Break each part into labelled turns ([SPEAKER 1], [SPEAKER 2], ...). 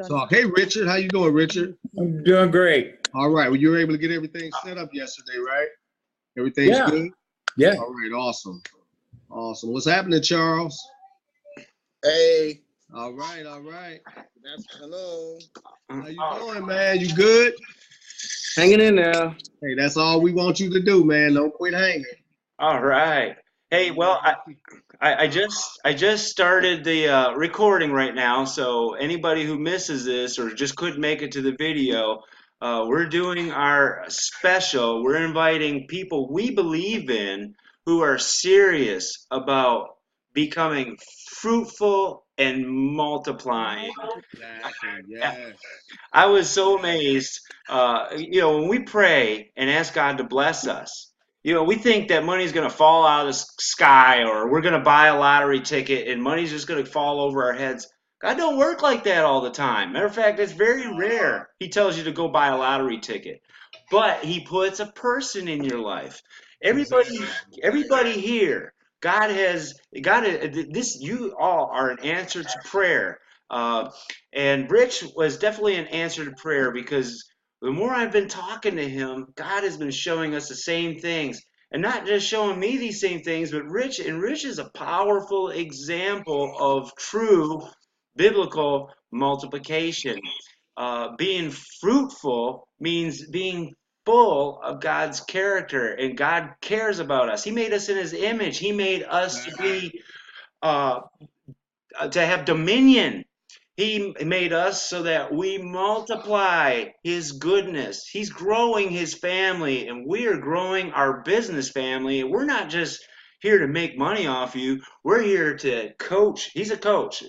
[SPEAKER 1] So, hey, Richard, how you doing, Richard?
[SPEAKER 2] I'm doing great.
[SPEAKER 1] All right. Well, you were able to get everything set up yesterday, right? Everything's
[SPEAKER 2] Yeah.
[SPEAKER 1] good?
[SPEAKER 2] Yeah.
[SPEAKER 1] All right. Awesome. Awesome. What's happening, Charles?
[SPEAKER 3] Hey.
[SPEAKER 1] All right. All right.
[SPEAKER 3] Hello.
[SPEAKER 1] How you doing, man? You good?
[SPEAKER 2] Hanging in there.
[SPEAKER 1] Hey, that's all we want you to do, man. Don't quit hanging.
[SPEAKER 4] All right. Hey, well, I just started the recording right now, so anybody who misses this or just couldn't make it to the video, we're doing our special. We're inviting people we believe in who are serious about becoming fruitful and multiplying.
[SPEAKER 1] Exactly. Yes.
[SPEAKER 4] I was so amazed. When we pray and ask God to bless us, we think that money's going to fall out of the sky or we're going to buy a lottery ticket and money's just going to fall over our heads. God don't work like that all the time. Matter of fact, it's very rare He tells you to go buy a lottery ticket. But He puts a person in your life. Everybody here, God has this. You all are an answer to prayer. And Rich was definitely an answer to prayer because the more I've been talking to him, God has been showing us the same things. And not just showing me these same things, but Rich is a powerful example of true biblical multiplication. Being fruitful means being full of God's character, and God cares about us. He made us in His image. He made us uh, to have dominion. He made us so that we multiply His goodness. He's growing His family, and we are growing our business family. We're not just here to make money off you. We're here to coach. He's a coach.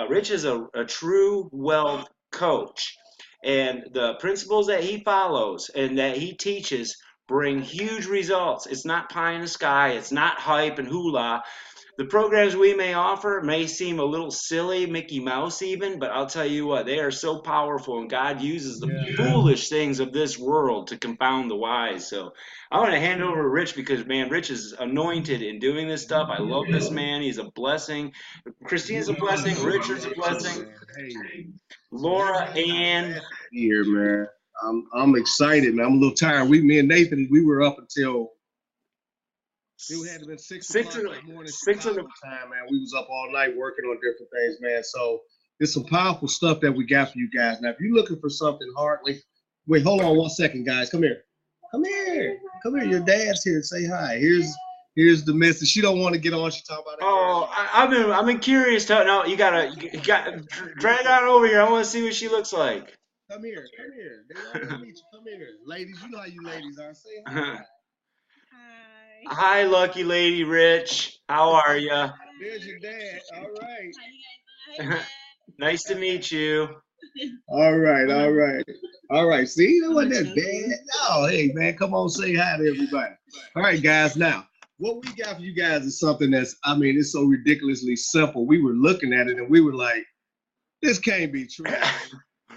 [SPEAKER 4] Rich is a true wealth coach. And the principles that he follows and that he teaches bring huge results. It's not pie in the sky. It's not hype and hula. The programs we may offer may seem a little silly, Mickey Mouse even, but I'll tell you what, they are so powerful, and God uses the foolish things of this world to confound the wise. So I want to hand over to Rich because, man, Rich is anointed in doing this stuff. I love this man. He's a blessing. Christine's a blessing. Richard's a blessing.
[SPEAKER 1] Hey.
[SPEAKER 4] Laura Ann.
[SPEAKER 1] Here, man. I'm excited, man. I'm a little tired. Me and Nathan, we were up until it had to been 6 o'clock in the morning Chicago time, man. We was up all night working on different things, man. So it's some powerful stuff that we got for you guys. Now, if you're looking for something hard, wait, hold on 1 second, guys. Come here. Come here. Your dad's here. Say hi. Here's the missus. She don't want to get on. She talking about it.
[SPEAKER 4] Oh, I've been curious. No, you got drag on over here. I want to see what she looks like.
[SPEAKER 1] Come here. They want to meet you. Come here, ladies. You know how you ladies are. Say hi.
[SPEAKER 4] Hi, lucky lady Rich. How are you?
[SPEAKER 1] There's your dad. All right.
[SPEAKER 4] Hi, Dad. Nice to meet you.
[SPEAKER 1] All right. See, you know what that's bad? No, hey, man, come on, say hi to everybody. All right, guys. Now, what we got for you guys is something it's so ridiculously simple. We were looking at it and we were like, this can't be true.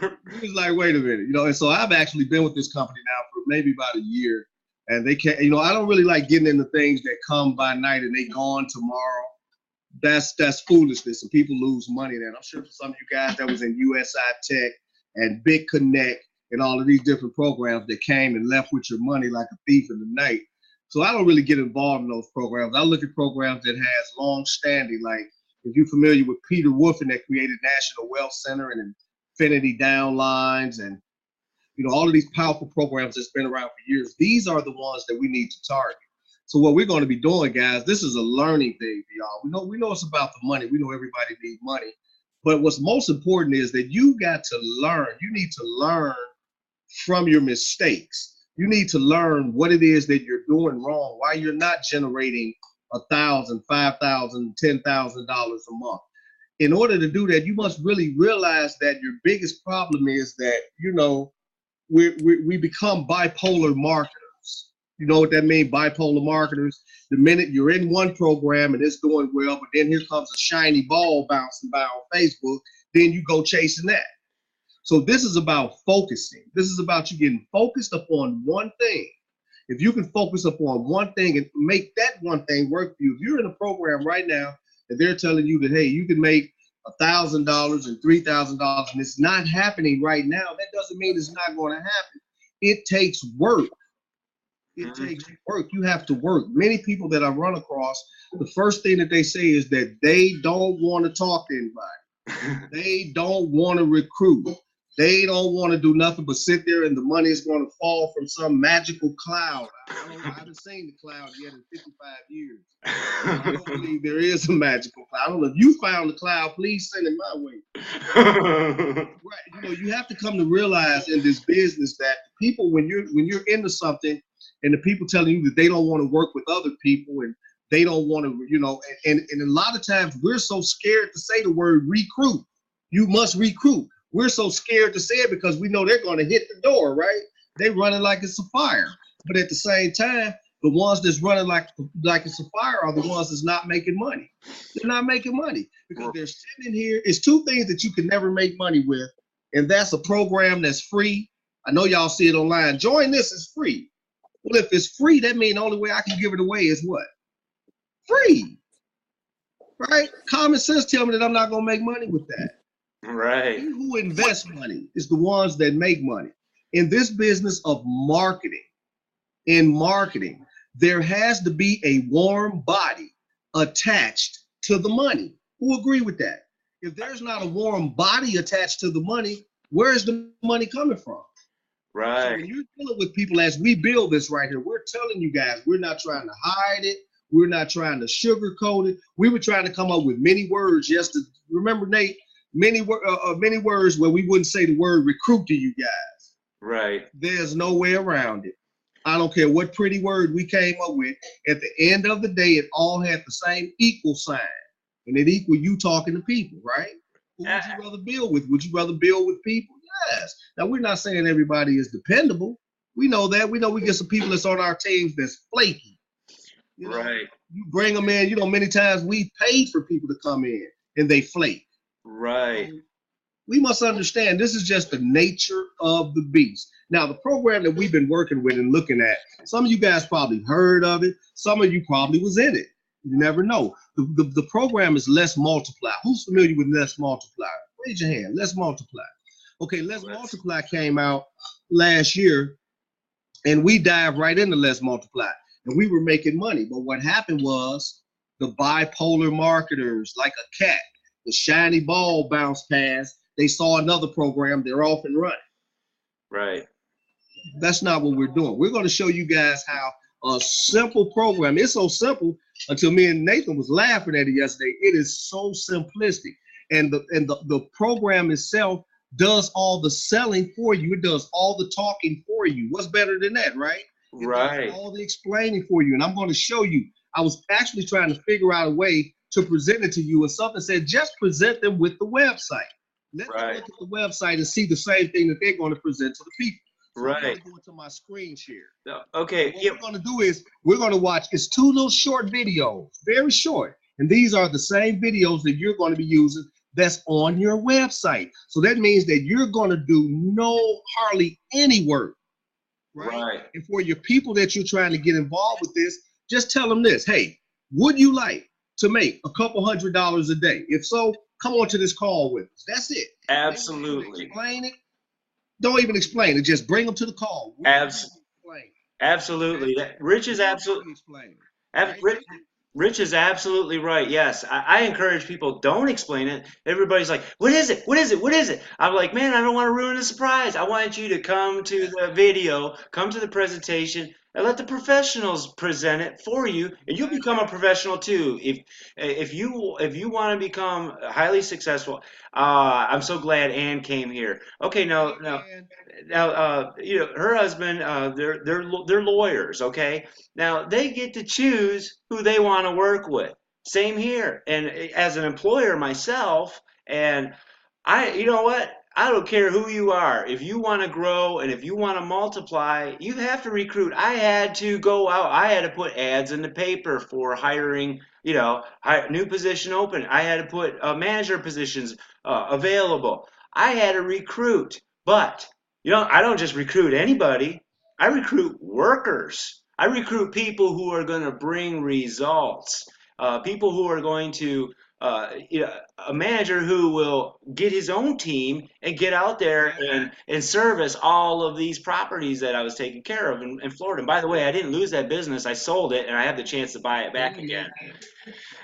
[SPEAKER 1] We was like, wait a minute, and so I've actually been with this company now for maybe about a year. And they can't, I don't really like getting into things that come by night and they gone tomorrow. That's foolishness, and people lose money there. And I'm sure for some of you guys that was in USI Tech and Big Connect and all of these different programs that came and left with your money like a thief in the night. So I don't really get involved in those programs. I look at programs that has long standing, like if you're familiar with Peter Wolfen that created National Wealth Center and Infinity Downlines and all of these powerful programs that's been around for years. These are the ones that we need to target. So what we're going to be doing, guys, this is a learning thing for y'all. We know it's about the money. We know everybody needs money. But what's most important is that you got to learn. You need to learn from your mistakes. You need to learn what it is that you're doing wrong, why you're not generating $1,000, $5,000, $10,000 a month. In order to do that, you must really realize that your biggest problem is that, we become bipolar marketers. You know what that means, bipolar marketers? The minute you're in one program and it's doing well, but then here comes a shiny ball bouncing by on Facebook, then you go chasing that. So this is about focusing. This is about you getting focused upon one thing. If you can focus upon one thing and make that one thing work for you, if you're in a program right now and they're telling you that, hey, you can make $1,000 and $3,000, and it's not happening right now, that doesn't mean it's not going to happen. It takes work. It takes work. You have to work. Many people that I run across, the first thing that they say is that they don't want to talk to anybody. They don't want to recruit. They don't want to do nothing but sit there, and the money is going to fall from some magical cloud. I haven't seen the cloud yet in 55 years. I don't believe there is a magical cloud. I don't know if you found the cloud. Please send it my way. Right. You have to come to realize in this business that people, when you're into something, and the people telling you that they don't want to work with other people, and they don't want to, and a lot of times we're so scared to say the word recruit. You must recruit. We're so scared to say it because we know they're going to hit the door, right? They're running like it's a fire. But at the same time, the ones that's running like it's a fire are the ones that's not making money. They're not making money because they're sitting here. It's two things that you can never make money with, and that's a program that's free. I know y'all see it online. Join this is free. Well, if it's free, that means the only way I can give it away is what? Free. Right? Common sense tell me that I'm not going to make money with that.
[SPEAKER 4] Right.
[SPEAKER 1] People who invest money is the ones that make money. In this business of marketing, there has to be a warm body attached to the money. Who agree with that? If there's not a warm body attached to the money, where is the money coming from?
[SPEAKER 4] Right.
[SPEAKER 1] So when you're dealing with people, as we build this right here, we're telling you guys, we're not trying to hide it. We're not trying to sugarcoat it. We were trying to come up with many words. Remember, Nate, many words where we wouldn't say the word recruit to you guys.
[SPEAKER 4] Right.
[SPEAKER 1] There's no way around it. I don't care what pretty word we came up with. At the end of the day, it all had the same equal sign. And it equal you talking to people, right? Who would you rather build with? Would you rather build with people? Yes. Now, we're not saying everybody is dependable. We know that. We know we get some people that's on our teams that's flaky.
[SPEAKER 4] Right.
[SPEAKER 1] You bring them in, many times we paid for people to come in and they flake.
[SPEAKER 4] Right.
[SPEAKER 1] So we must understand this is just the nature of the beast. Now, the program that we've been working with and looking at, some of you guys probably heard of it. Some of you probably was in it. You never know. The program is Let's Multiply. Who's familiar with Let's Multiply? Raise your hand. Let's Multiply. Okay, Let's Multiply came out last year, and we dived right into Let's Multiply. And we were making money. But what happened was the bipolar marketers, like a cat, the shiny ball bounced past. They saw another program. They're off and running.
[SPEAKER 4] Right.
[SPEAKER 1] That's not what we're doing. We're going to show you guys how a simple program, it's so simple until me and Nathan was laughing at it yesterday. It is so simplistic. And the program itself does all the selling for you. It does all the talking for you. What's better than that, right?
[SPEAKER 4] Right.
[SPEAKER 1] All the explaining for you. And I'm going to show you. I was actually trying to figure out a way to present it to you, and something said just present them with the website. Let them look at the website and see the same thing that they're going to present to the people. So I'm going to go into my screen share.
[SPEAKER 4] Okay.
[SPEAKER 1] What we're going to do is we're going to watch, it's two little short videos, very short. And these are the same videos that you're going to be using that's on your website. So that means that you're going to do hardly any work. Right? And for your people that you're trying to get involved with this, just tell them this. Hey, would you like to make a couple $100 a day? If so, come on to this call with us. That's it.
[SPEAKER 4] Absolutely.
[SPEAKER 1] Explain it. Don't even explain it. Just bring them to the call.
[SPEAKER 4] Absolutely. Rich is absolutely. Rich is absolutely right. Yes, I encourage people, don't explain it. Everybody's like, what is it? What is it? What is it? I'm like, man, I don't want to ruin the surprise. I want you to come to the video, come to the presentation, and let the professionals present it for you, and you'll become a professional too. If you want to become highly successful, I'm so glad Ann came here. Okay, now, her husband, they're lawyers. Okay, now they get to choose who they want to work with. Same here, and as an employer myself, and you know what? I don't care who you are. If you want to grow and if you want to multiply, you have to recruit. I had to go out. I had to put ads in the paper for hiring, new position open. I had to put manager positions available. I had to recruit. But, I don't just recruit anybody. I recruit workers. I recruit people who are going to bring results, people who are going to a manager who will get his own team and get out there and service all of these properties that I was taking care of in Florida. And by the way, I didn't lose that business. I sold it and I have the chance to buy it back again.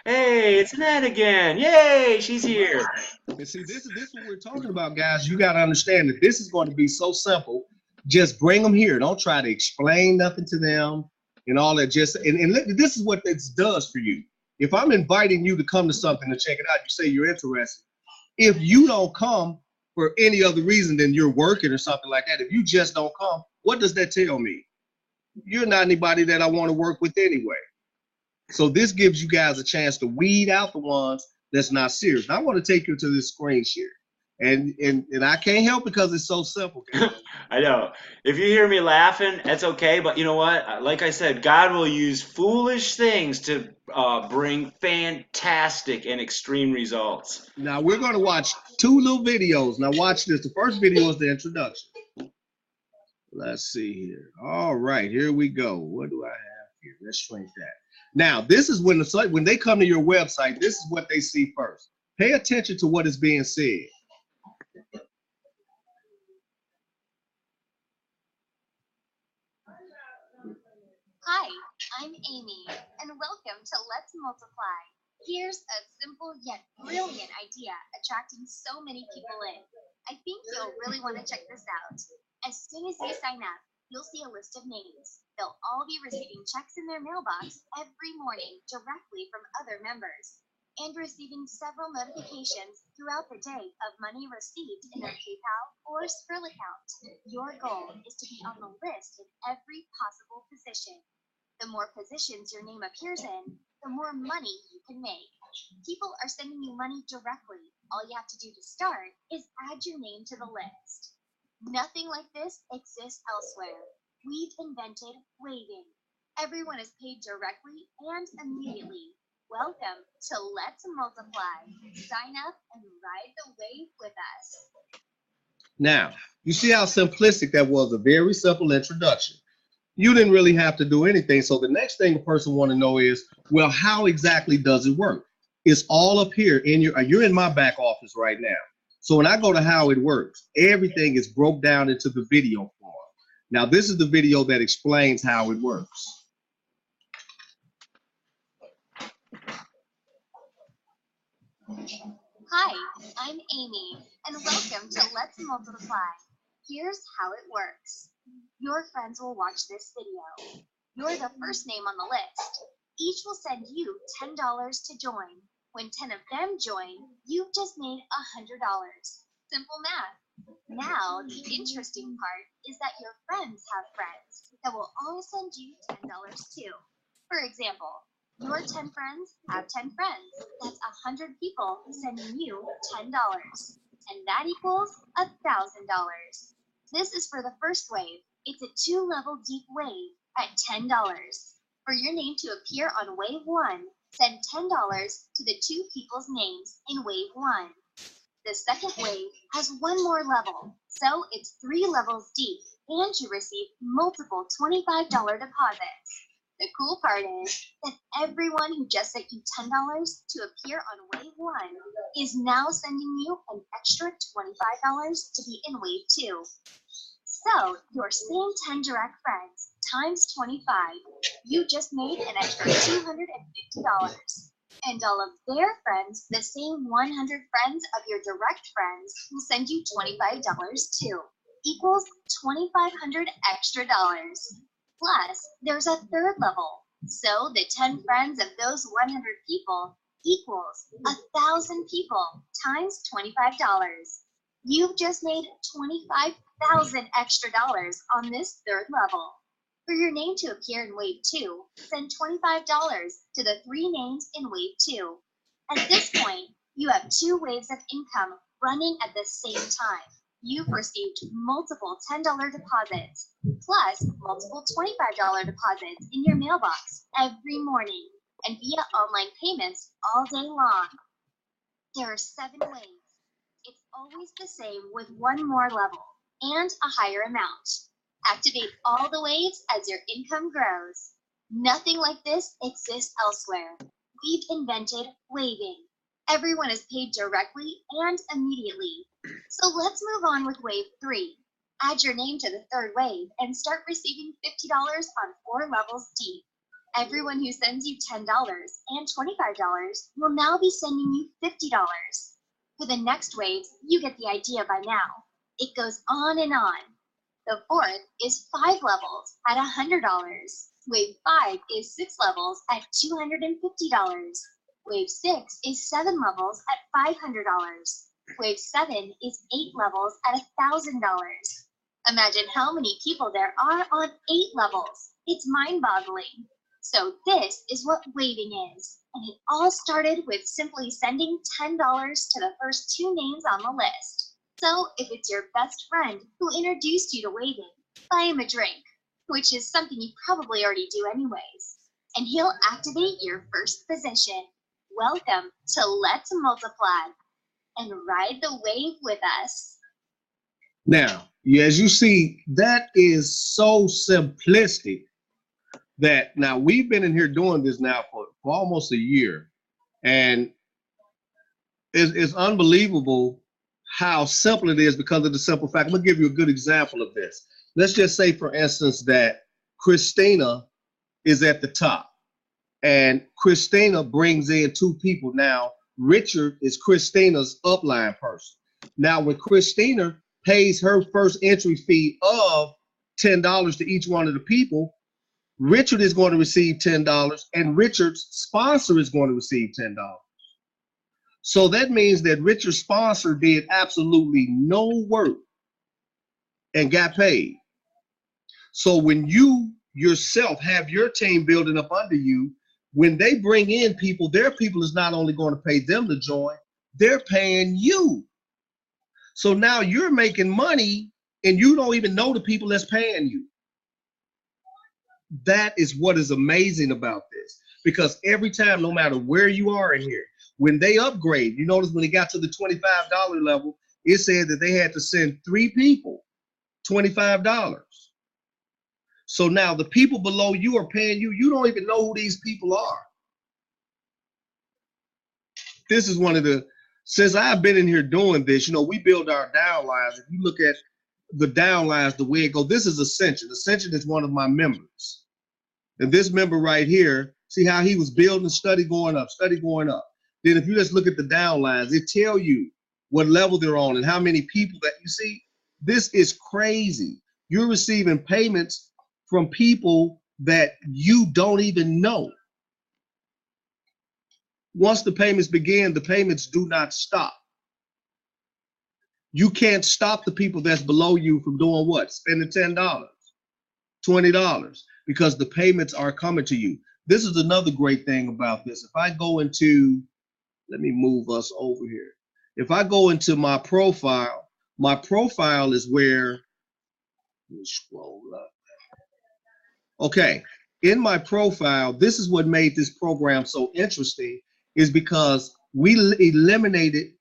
[SPEAKER 4] Hey, it's Annette again. Yay, she's here.
[SPEAKER 1] And see, this is what we're talking about, guys. You got to understand that this is going to be so simple. Just bring them here. Don't try to explain nothing to them and all that. This is what this does for you. If I'm inviting you to come to something to check it out, you say you're interested. If you don't come for any other reason than you're working or something like that, if you just don't come, what does that tell me? You're not anybody that I want to work with anyway. So this gives you guys a chance to weed out the ones that's not serious. Now I want to take you to this screen share. And I can't help because it's so simple.
[SPEAKER 4] I know. If you hear me laughing, that's okay. But you know what? Like I said, God will use foolish things to bring fantastic and extreme results.
[SPEAKER 1] Now we're going to watch 2 little videos. Now watch this. The first video is the introduction. Let's see here. All right, here we go. What do I have here? Let's shrink that. Now, this is when they come to your website, this is what they see first. Pay attention to what is being said.
[SPEAKER 5] Hi, I'm Amy, and welcome to Let's Multiply. Here's a simple yet brilliant idea attracting so many people in. I think you'll really want to check this out. As soon as you sign up, you'll see a list of names. They'll all be receiving checks in their mailbox every morning directly from other members, and receiving several notifications throughout the day of money received in their PayPal or Skrill account. Your goal is to be on the list in every possible position. The more positions your name appears in, the more money you can make. People are sending you money directly. All you have to do to start is add your name to the list. Nothing like this exists elsewhere. We've invented waiving. Everyone is paid directly and immediately. Welcome to Let's Multiply. Sign up and ride the wave with us.
[SPEAKER 1] Now, you see how simplistic that was, a very simple introduction. You didn't really have to do anything. So the next thing a person want to know is, well, how exactly does it work? It's all up here in you're in my back office right now. So when I go to how it works, everything is broke down into the video form. Now, this is the video that explains how it works.
[SPEAKER 5] Hi, I'm Amy, and welcome to Let's Multiply. Here's how it works. Your friends will watch this video. You're the first name on the list. Each will send you $10 to join. When 10 of them join, you've just made $100. Simple math. Now, the interesting part is that your friends have friends that will all send you $10 too. For example, your 10 friends have 10 friends. That's 100 people sending you $10. And that equals $1,000. This is for the first wave. It's a 2-level deep wave at $10. For your name to appear on wave 1, send $10 to the 2 people's names in wave 1. The second wave has one more level, so it's 3 levels deep, and you receive multiple $25 deposits. The cool part is that everyone who just sent you $10 to appear on wave 1 is now sending you an extra $25 to be in wave 2. So your same 10 direct friends times 25, you just made an extra $250. And all of their friends, the same 100 friends of your direct friends, will send you $25 too. Equals $2,500 extra dollars. Plus, there's a third level. So the 10 friends of those 100 people equals 1,000 people times $25. You've just made $25,000 extra dollars on this third level. For your name to appear in wave 2, send $25 to the 3 names in wave 2. At this point, you have 2 waves of income running at the same time. You've received multiple $10 deposits, plus multiple $25 deposits in your mailbox every morning, and via online payments all day long. There are 7 waves. It's always the same with one more level and a higher amount. Activate all the waves as your income grows. Nothing like this exists elsewhere. We've invented waiving. Everyone is paid directly and immediately. So let's move on with wave 3. Add your name to the third wave and start receiving $50 on 4 levels deep. Everyone who sends you $10 and $25 will now be sending you $50. For the next waves, you get the idea by now. It goes on and on. The fourth is 5 levels at $100. Wave 5 is 6 levels at $250. Wave 6 is 7 levels at $500. Wave 7 is 8 levels at $1,000. Imagine how many people there are on 8 levels. It's mind-boggling. So this is what waving is. And it all started with simply sending $10 to the first 2 names on the list. So if it's your best friend who introduced you to waving, buy him a drink, which is something you probably already do anyways. And he'll activate your first position. Welcome to Let's Multiply and ride the wave with us.
[SPEAKER 1] Now, as you see, that is so simplistic that now we've been in here doing this now for almost a year. And it's unbelievable how simple it is because of the simple fact. I'm gonna give you a good example of this. Let's just say, for instance, that Christina is at the top and Christina brings in 2 people. Now, Richard is Christina's upline person. Now, when Christina pays her first entry fee of $10 to each one of the people, Richard is going to receive $10 and Richard's sponsor is going to receive $10. So that means that Richard's sponsor did absolutely no work and got paid. So when you yourself have your team building up under you, when they bring in people, their people is not only going to pay them to join, they're paying you. So now you're making money and you don't even know the people that's paying you. That is what is amazing about this, because every time, no matter where you are in here, when they upgrade, you notice when they got to the $25 level, it said that they had to send 3 people $25. So now the people below you are paying you. You don't even know who these people are. This is one of the, since I've been in here doing this, we build our downlines. If you look at the downlines, the way it goes, this is Ascension. Ascension is one of my members. And this member right here, see how he was building, study going up, study going up. Then if you just look at the downlines, it tell you what level they're on and how many people that you see. This is crazy. You're receiving payments from people that you don't even know. Once the payments begin, the payments do not stop. You can't stop the people that's below you from doing what? Spending $10, $20, because the payments are coming to you. This is another great thing about this. If I go into, let me move us over here. If I go into my profile is where, let me scroll up. Okay, in my profile, this is what made this program so interesting, is because we eliminated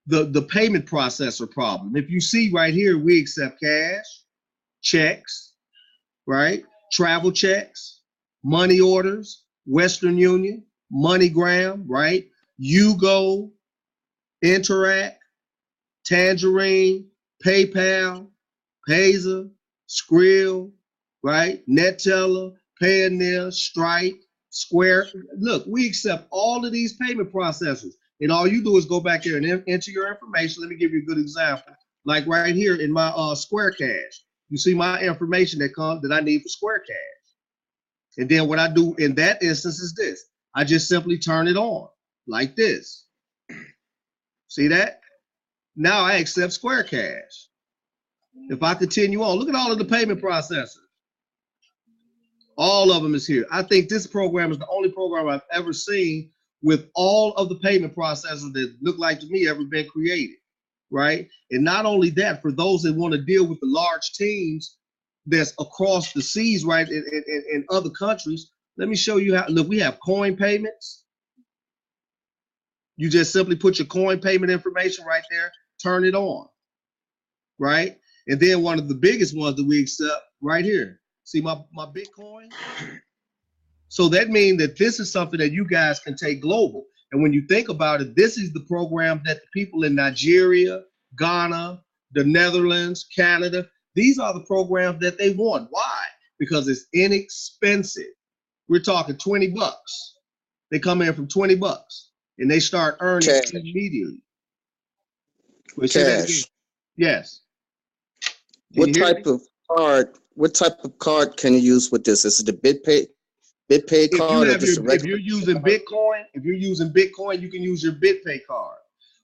[SPEAKER 1] the payment processor problem. If you see right here, we accept cash, checks, right? Travel checks, money orders, Western Union, MoneyGram, right? Yugo, Interact, Tangerine, PayPal, Pazer, Skrill, right? NetTeller, Payoneer, Stripe, Square. Look, we accept all of these payment processors. And all you do is go back here and enter your information. Let me give you a good example. Like right here in my Square Cash, you see my information that I need for Square Cash. And then what I do in that instance is this. I just simply turn it on like this. See that? Now I accept Square Cash. If I continue on, look at all of the payment processors. All of them is here. I think this program is the only program I've ever seen with all of the payment processors that look like to me ever been created, right? And not only that, for those that want to deal with the large teams that's across the seas, right, in other countries, let me show you how. Look, we have coin payments. You just simply put your coin payment information right there, turn it on, right? And then one of the biggest ones that we accept right here. See my Bitcoin? So that means that this is something that you guys can take global. And when you think about it, this is the program that the people in Nigeria, Ghana, the Netherlands, Canada, these are the programs that they want. Why? Because it's inexpensive. We're talking 20 bucks. They come in from 20 bucks and they start earning
[SPEAKER 3] Cash.
[SPEAKER 1] immediately. Wait, say that again.
[SPEAKER 3] Cash.
[SPEAKER 1] Yes. Can
[SPEAKER 3] What
[SPEAKER 1] you hear
[SPEAKER 3] type
[SPEAKER 1] me?
[SPEAKER 3] of card? What type of card can you use with this? Is it the BitPay
[SPEAKER 1] If you
[SPEAKER 3] card or
[SPEAKER 1] have
[SPEAKER 3] just
[SPEAKER 1] your,
[SPEAKER 3] a
[SPEAKER 1] if
[SPEAKER 3] regular?
[SPEAKER 1] you're using Bitcoin, you can use your BitPay card.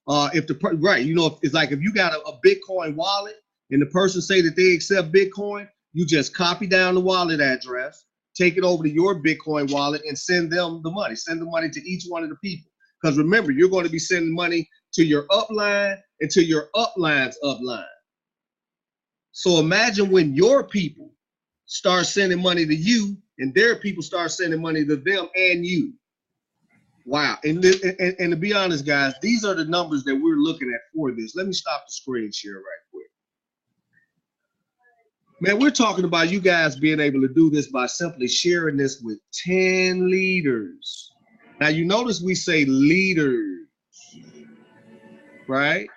[SPEAKER 1] Right, it's like if you got a Bitcoin wallet and the person say that they accept Bitcoin, you just copy down the wallet address, take it over to your Bitcoin wallet and send them the money. Send the money to each one of the people. Because remember, you're going to be sending money to your upline and to your upline's upline. So imagine when your people start sending money to you and their people start sending money to them and you. Wow. And to be honest, guys, these are the numbers that we're looking at for this. Let me stop the screen share right quick. Man, we're talking about you guys being able to do this by simply sharing this with 10 leaders. Now, you notice we say leaders, right?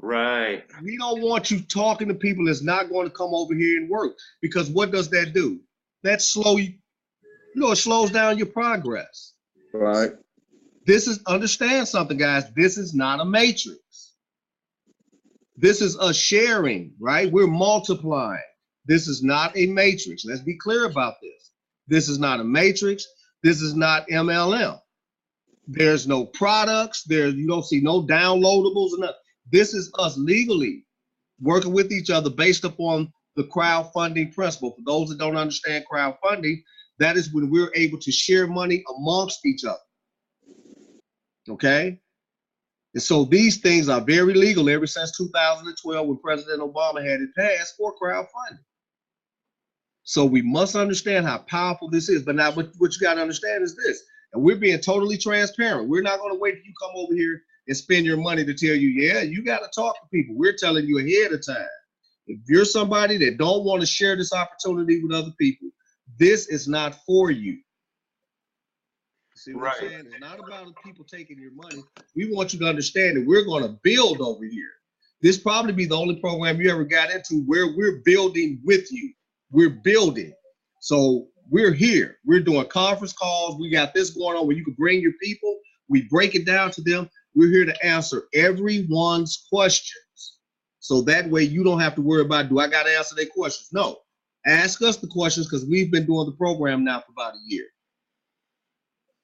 [SPEAKER 4] Right.
[SPEAKER 1] We don't want you talking to people that's not going to come over here and work, because what does that do? That it slows down your progress.
[SPEAKER 3] Right.
[SPEAKER 1] Understand something, guys. This is not a matrix. This is a sharing, right? We're multiplying. This is not a matrix. Let's be clear about this. This is not a matrix. This is not MLM. There's no products. You don't see no downloadables or nothing. This is us legally working with each other based upon the crowdfunding principle. For those that don't understand crowdfunding, that is when we're able to share money amongst each other. Okay? And so these things are very legal ever since 2012 when President Obama had it passed for crowdfunding. So we must understand how powerful this is. But now what you got to understand is this, and we're being totally transparent. We're not going to wait till you come over here and spend your money to tell you, yeah, you got to talk to people. We're telling you ahead of time. If you're somebody that don't want to share this opportunity with other people, this is not for you. See what I'm saying? It's not about people taking your money. We want you to understand that we're going to build over here. This probably be the only program you ever got into where we're building with you. We're building. So we're here. We're doing conference calls. We got this going on where you can bring your people. We break it down to them. We're here to answer everyone's questions. So that way you don't have to worry about, do I got to answer their questions? No. Ask us the questions, because we've been doing the program now for about a year.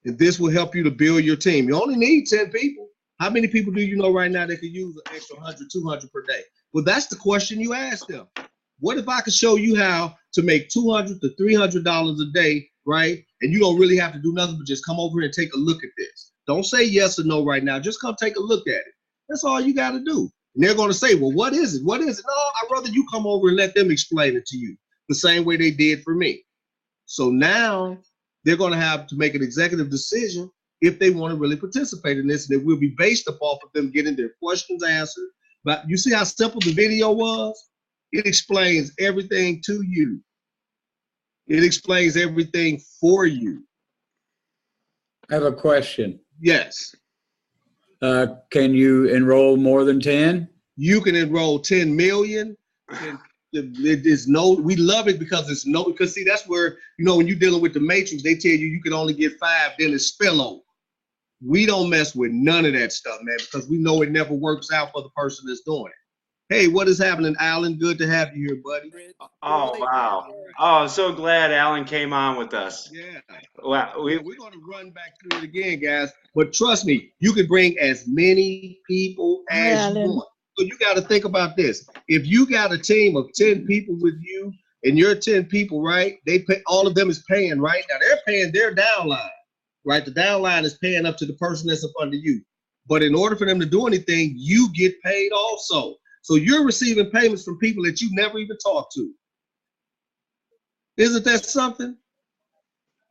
[SPEAKER 1] And this will help you to build your team. You only need 10 people. How many people do you know right now that could use an extra 100, 200 per day? Well, that's the question you ask them. What if I could show you how to make $200 to $300 a day, right? And you don't really have to do nothing but just come over here and take a look at this. Don't say yes or no right now. Just come take a look at it. That's all you got to do. And they're going to say, well, what is it? What is it? No, I'd rather you come over and let them explain it to you the same way they did for me. So now they're going to have to make an executive decision if they want to really participate in this. And it will be based off of them getting their questions answered. But you see how simple the video was? It explains everything to you. It explains everything for you.
[SPEAKER 2] I have a question.
[SPEAKER 1] Yes.
[SPEAKER 2] Can you enroll more than 10?
[SPEAKER 1] You can enroll 10 million. We love it because see, that's where, when you're dealing with the matrix, they tell you can only get 5, then it's spillover. We don't mess with none of that stuff, man, because we know it never works out for the person that's doing it. Hey, what is happening, Alan? Good to have you here, buddy.
[SPEAKER 4] Oh, wow. Oh, I'm so glad Alan came on with us.
[SPEAKER 1] Yeah.
[SPEAKER 4] Wow.
[SPEAKER 1] We're going to run back through it again, guys. But trust me, you can bring as many people as you want. So you got to think about this. If you got a team of 10 people with you and you're 10 people, right? They pay, all of them is paying, right? Now they're paying their downline, right? The downline is paying up to the person that's up under you. But in order for them to do anything, you get paid also. So you're receiving payments from people that you never even talked to. Isn't that something?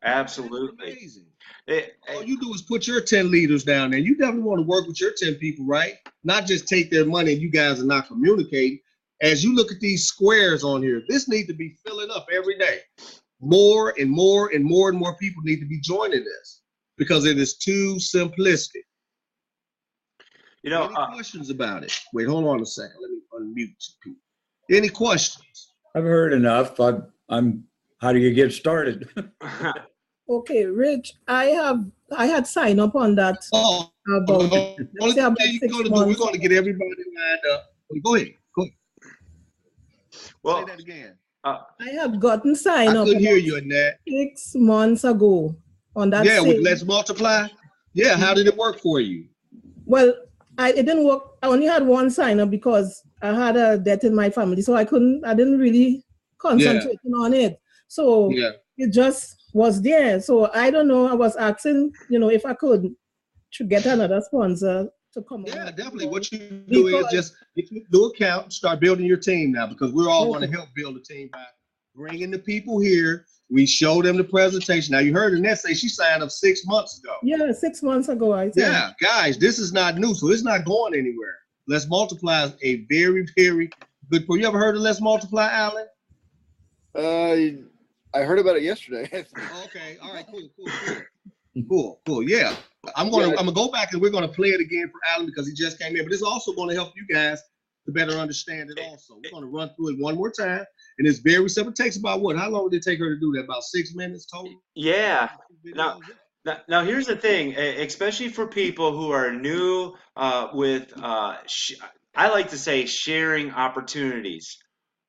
[SPEAKER 4] Absolutely.
[SPEAKER 1] Amazing. All you do is put your 10 leaders down there. You definitely want to work with your 10 people, right? Not just take their money and you guys are not communicating. As you look at these squares on here, this needs to be filling up every day. More and more and more and more people need to be joining this. because it is too simplistic.
[SPEAKER 4] You know,
[SPEAKER 1] Any questions about it? Wait, hold on a second. Let me unmute some people. Any questions?
[SPEAKER 2] I've heard enough. How do you get started?
[SPEAKER 6] Okay, Rich, I had signed up on that
[SPEAKER 1] Oh,
[SPEAKER 6] about,
[SPEAKER 1] only
[SPEAKER 6] say about
[SPEAKER 1] thing you're
[SPEAKER 6] 6
[SPEAKER 1] going to do,
[SPEAKER 6] months.
[SPEAKER 1] we're going to get everybody lined up. Go ahead.
[SPEAKER 4] well,
[SPEAKER 1] Say that again.
[SPEAKER 6] I had gotten signed
[SPEAKER 1] I
[SPEAKER 6] up
[SPEAKER 1] couldn't hear
[SPEAKER 6] about
[SPEAKER 1] you in that.
[SPEAKER 6] 6 months ago on that
[SPEAKER 1] Yeah, with
[SPEAKER 6] same.
[SPEAKER 1] Let's Multiply. Yeah, how did it work for you?
[SPEAKER 6] Well, it didn't work. I only had one sign up because I had a death in my family, so I didn't really concentrate on it. So
[SPEAKER 1] Yeah.
[SPEAKER 6] it just was there. So I don't know. I was asking, if I could to get another sponsor to come
[SPEAKER 1] Yeah,
[SPEAKER 6] on.
[SPEAKER 1] definitely. What you do is just get your new account, start building your team now, because we're all going to help build a team by bringing the people here. We show them the presentation. Now, you heard Annette say she signed up 6 months ago.
[SPEAKER 6] Yeah, 6 months ago, I said.
[SPEAKER 1] Yeah, guys, this is not new, so it's not going anywhere. Let's Multiply is a very, very good program. You ever heard of Let's Multiply, Alan?
[SPEAKER 7] I heard about it yesterday.
[SPEAKER 1] Okay, all right, cool. Yeah, I'm gonna go back and we're gonna play it again for Alan because he just came in. But it's also going to help you guys to better understand it. Also, we're gonna run through it one more time, and it's very simple. It takes about what? How long did it take her to do that? About 6 minutes total.
[SPEAKER 4] yeah. Now here's the thing, especially for people who are new with, I like to say, sharing opportunities.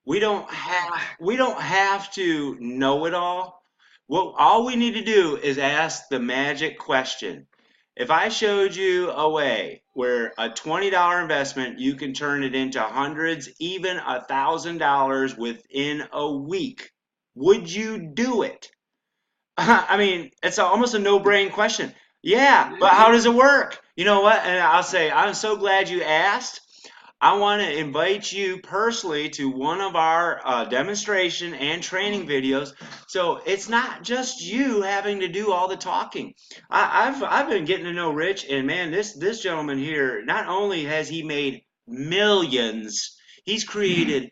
[SPEAKER 4] We don't have to know it all. All we need to do is ask the magic question. If I showed you a way where a $20 investment, you can turn it into hundreds, even $1,000 within a week, would you do it? I mean, it's almost a no-brain question. Yeah, but how does it work? You know what? And I'll say, I'm so glad you asked. I want to invite you personally to one of our demonstration and training videos. So it's not just you having to do all the talking. I've been getting to know Rich, and man, this gentleman here, not only has he made millions, he's created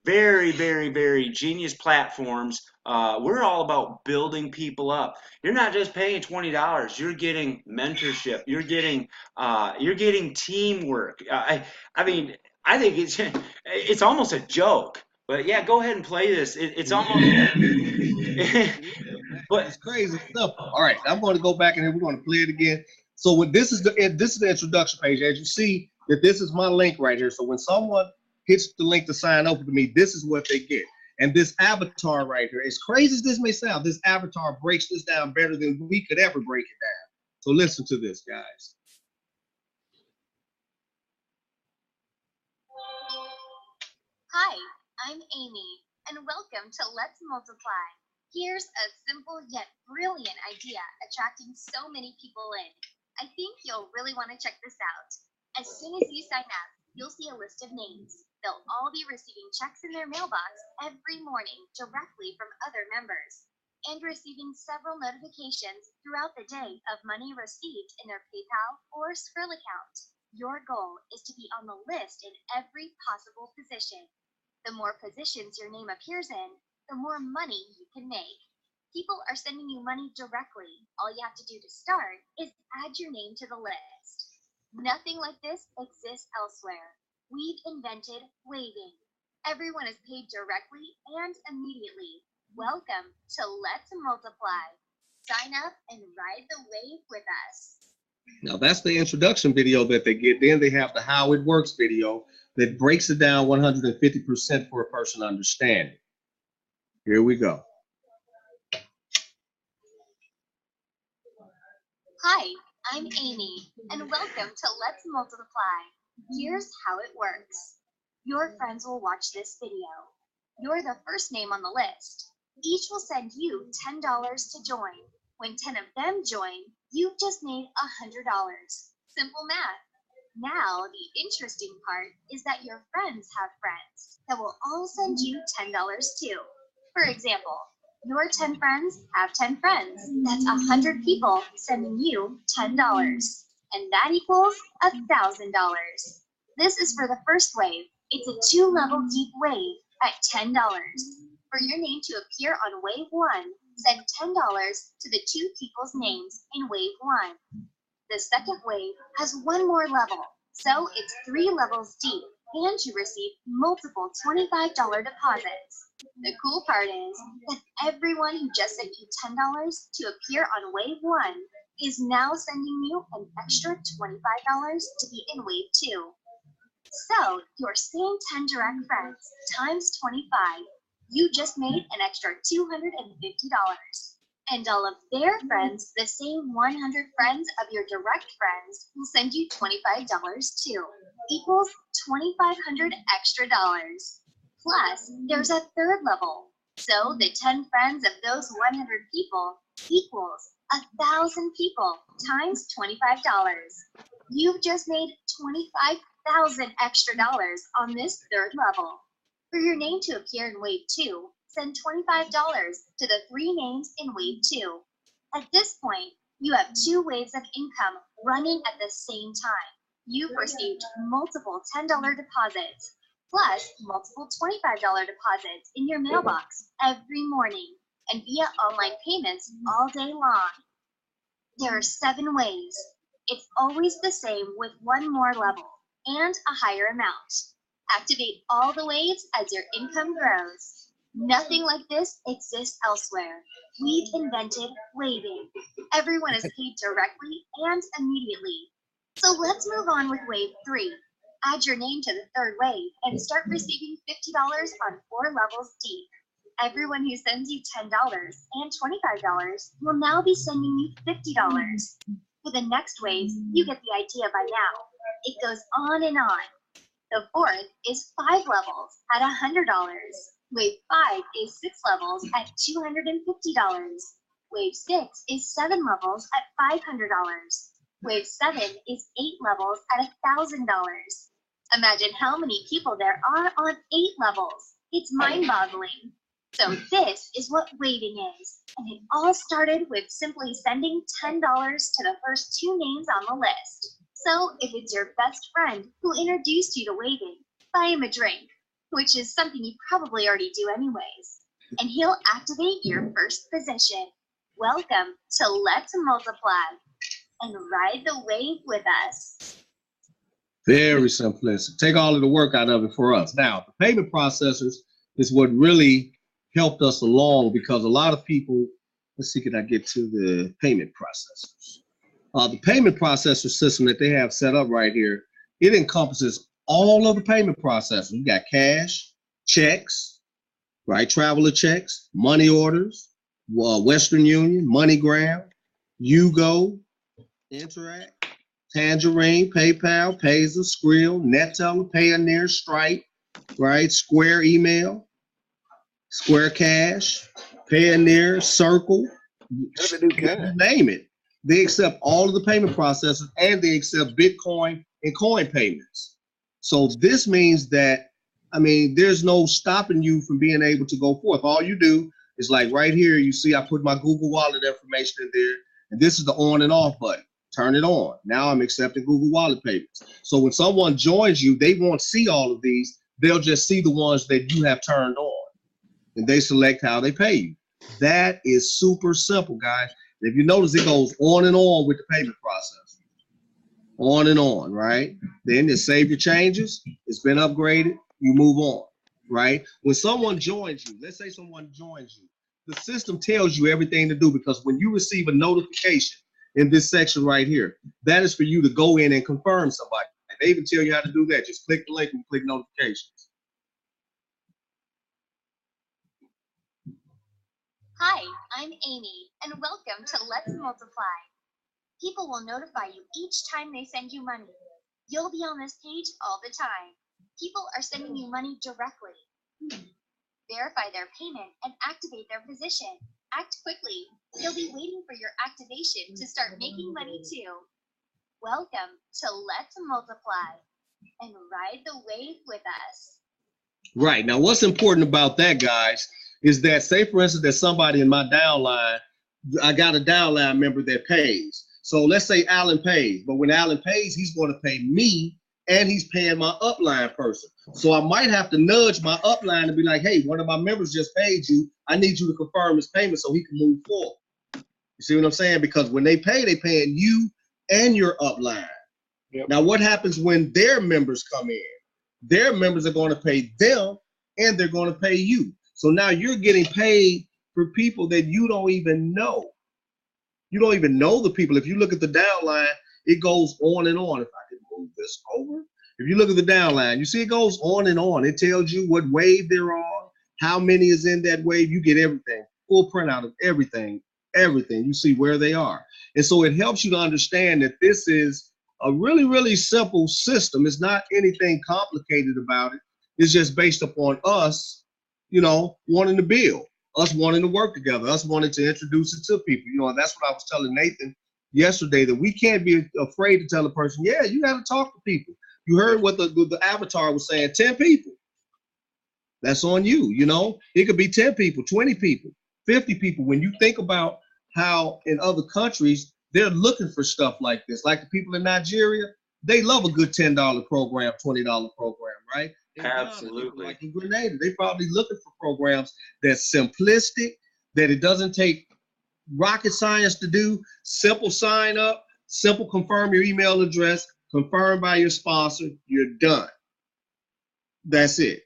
[SPEAKER 4] very, very, very genius platforms. We're all about building people up. You're not just paying $20. You're getting mentorship. You're getting teamwork. I mean, I think it's almost a joke. But yeah, go ahead and play this. It's almost.
[SPEAKER 1] But it's crazy stuff. All right, I'm going to go back and we're going to play it again. So when this is the introduction page. As you see, that this is my link right here. So when someone hits the link to sign up with me, this is what they get. And this avatar right here, as crazy as this may sound, this avatar breaks this down better than we could ever break it down. So listen to this, guys.
[SPEAKER 5] Hi, I'm Amy, and welcome to Let's Multiply. Here's a simple yet brilliant idea attracting so many people in. I think you'll really want to check this out. As soon as you sign up, you'll see a list of names. They'll all be receiving checks in their mailbox every morning directly from other members, and receiving several notifications throughout the day of money received in their PayPal or Skrill account. Your goal is to be on the list in every possible position. The more positions your name appears in, the more money you can make. People are sending you money directly. All you have to do to start is add your name to the list. Nothing like this exists elsewhere. We've invented waving. Everyone is paid directly and immediately. Welcome to Let's Multiply. Sign up and ride the wave with us.
[SPEAKER 1] Now that's the introduction video that they get. Then they have the how it works video that breaks it down 150% for a person to understand it. Here we go.
[SPEAKER 5] Hi, I'm Amy, and welcome to Let's Multiply. Here's how it works. Your friends will watch this video. You're the first name on the list. Each will send you $10 to join. When 10 of them join, you've just made $100. Simple math. Now, the interesting part is that your friends have friends that will all send you $10 too. For example, your 10 friends have 10 friends. That's 100 people sending you $10. And that equals $1,000. This is for the first wave. It's a 2-level deep wave at $10. For your name to appear on wave 1, Send $10 to the 2 people's names in wave 1. The second wave has one more level, so it's 3 levels deep, and you receive multiple $25 deposits. The cool part is that everyone who just sent you $10 to appear on wave 1 is now sending you an extra $25 to be in wave 2. So your same 10 direct friends times 25, you just made an extra $250. And all of their friends, the same 100 friends of your direct friends, will send you $25 too, equals $2,500 extra dollars. Plus, there's a third level. So the 10 friends of those 100 people equals 1,000 people times $25. You've just made $25,000 extra dollars on this third level. For your name to appear in wave 2, send $25 to the 3 names in wave 2. At this point, you have 2 waves of income running at the same time. You've received multiple $10 deposits, plus multiple $25 deposits in your mailbox every morning and via online payments all day long. There are 7 ways. It's always the same with one more level and a higher amount. Activate all the waves as your income grows. Nothing like this exists elsewhere. We've invented waving. Everyone is paid directly and immediately. So let's move on with wave 3. Add your name to the third wave and start receiving $50 on 4 levels deep. Everyone who sends you $10 and $25 will now be sending you $50. For the next waves, you get the idea by now. It goes on and on. The fourth is 5 levels at $100. Wave 5 is 6 levels at $250. Wave 6 is 7 levels at $500. Wave 7 is 8 levels at $1,000. Imagine how many people there are on 8 levels. It's mind-boggling. So this is what waving is. And it all started with simply sending $10 to the first 2 names on the list. So if it's your best friend who introduced you to waving, buy him a drink, which is something you probably already do anyways. And he'll activate your first position. Welcome to Let's Multiply and ride the wave with us.
[SPEAKER 1] Very simplistic. Take all of the work out of it for us. Now, the payment processors is what really helped us along, because a lot of people, let's see, can I get to the payment processors? The payment processor system that they have set up right here, it encompasses all of the payment processors. You got cash, checks, right? Traveler checks, money orders, Western Union, MoneyGram, Yugo, Interact, Tangerine, PayPal, Pazer, Skrill, NetTeller, Payoneer, Stripe, right? Square Email, Square Cash, Payoneer, Circle, name it. They accept all of the payment processors, and they accept Bitcoin and coin payments. So this means that, I mean, there's no stopping you from being able to go forth. All you do is, like right here, you see I put my Google Wallet information in there, and this is the on and off button. Turn it on. Now I'm accepting Google Wallet payments. So when someone joins you, they won't see all of these. They'll just see the ones that you have turned on, and they select how they pay you. That is super simple, guys. If you notice, it goes on and on with the payment process. On and on, right? Then it save your changes. It's been upgraded. You move on, right? When someone joins you, let's say someone joins you, the system tells you everything to do, because when you receive a notification in this section right here, that is for you to go in and confirm somebody. And they even tell you how to do that. Just click the link and click notifications.
[SPEAKER 5] Hi, I'm Amy, and welcome to Let's Multiply. People will notify you each time they send you money. You'll be on this page all the time. People are sending you money directly. Verify their payment and activate their position. Act quickly. They'll be waiting for your activation to start making money too. Welcome to Let's Multiply and ride the wave with us.
[SPEAKER 1] Right. Now, what's important about that, guys, is that, say, for instance, there's somebody in my downline, I got a downline member that pays. So let's say Alan pays, but when Alan pays, he's going to pay me and he's paying my upline person. So I might have to nudge my upline and be like, hey, one of my members just paid you. I need you to confirm his payment so he can move forward. You see what I'm saying? Because when they paying you and your upline. Yep. Now, what happens when their members come in? Their members are going to pay them and they're going to pay you. So now you're getting paid for people that you don't even know. You don't even know the people. If you look at the downline, it goes on and on. If I can move this over. If you look at the downline, you see it goes on and on. It tells you what wave they're on, how many is in that wave. You get everything, full printout of everything. You see where they are. And so it helps you to understand that this is a really, really simple system. It's not anything complicated about it. It's just based upon us, wanting to build, us wanting to work together, us wanting to introduce it to people. And that's what I was telling Nathan yesterday, that we can't be afraid to tell a person, yeah, you got to talk to people. You heard what the avatar was saying, 10 people. That's on you, It could be 10 people, 20 people, 50 people. When you think about how in other countries, they're looking for stuff like this. Like the people in Nigeria, they love a good $10 program, $20 program, right?
[SPEAKER 4] Absolutely.
[SPEAKER 1] Like in Grenada, they're probably looking for programs that's simplistic, that it doesn't take rocket science to do, simple sign up, simple confirm your email address, confirmed by your sponsor, you're done. That's it.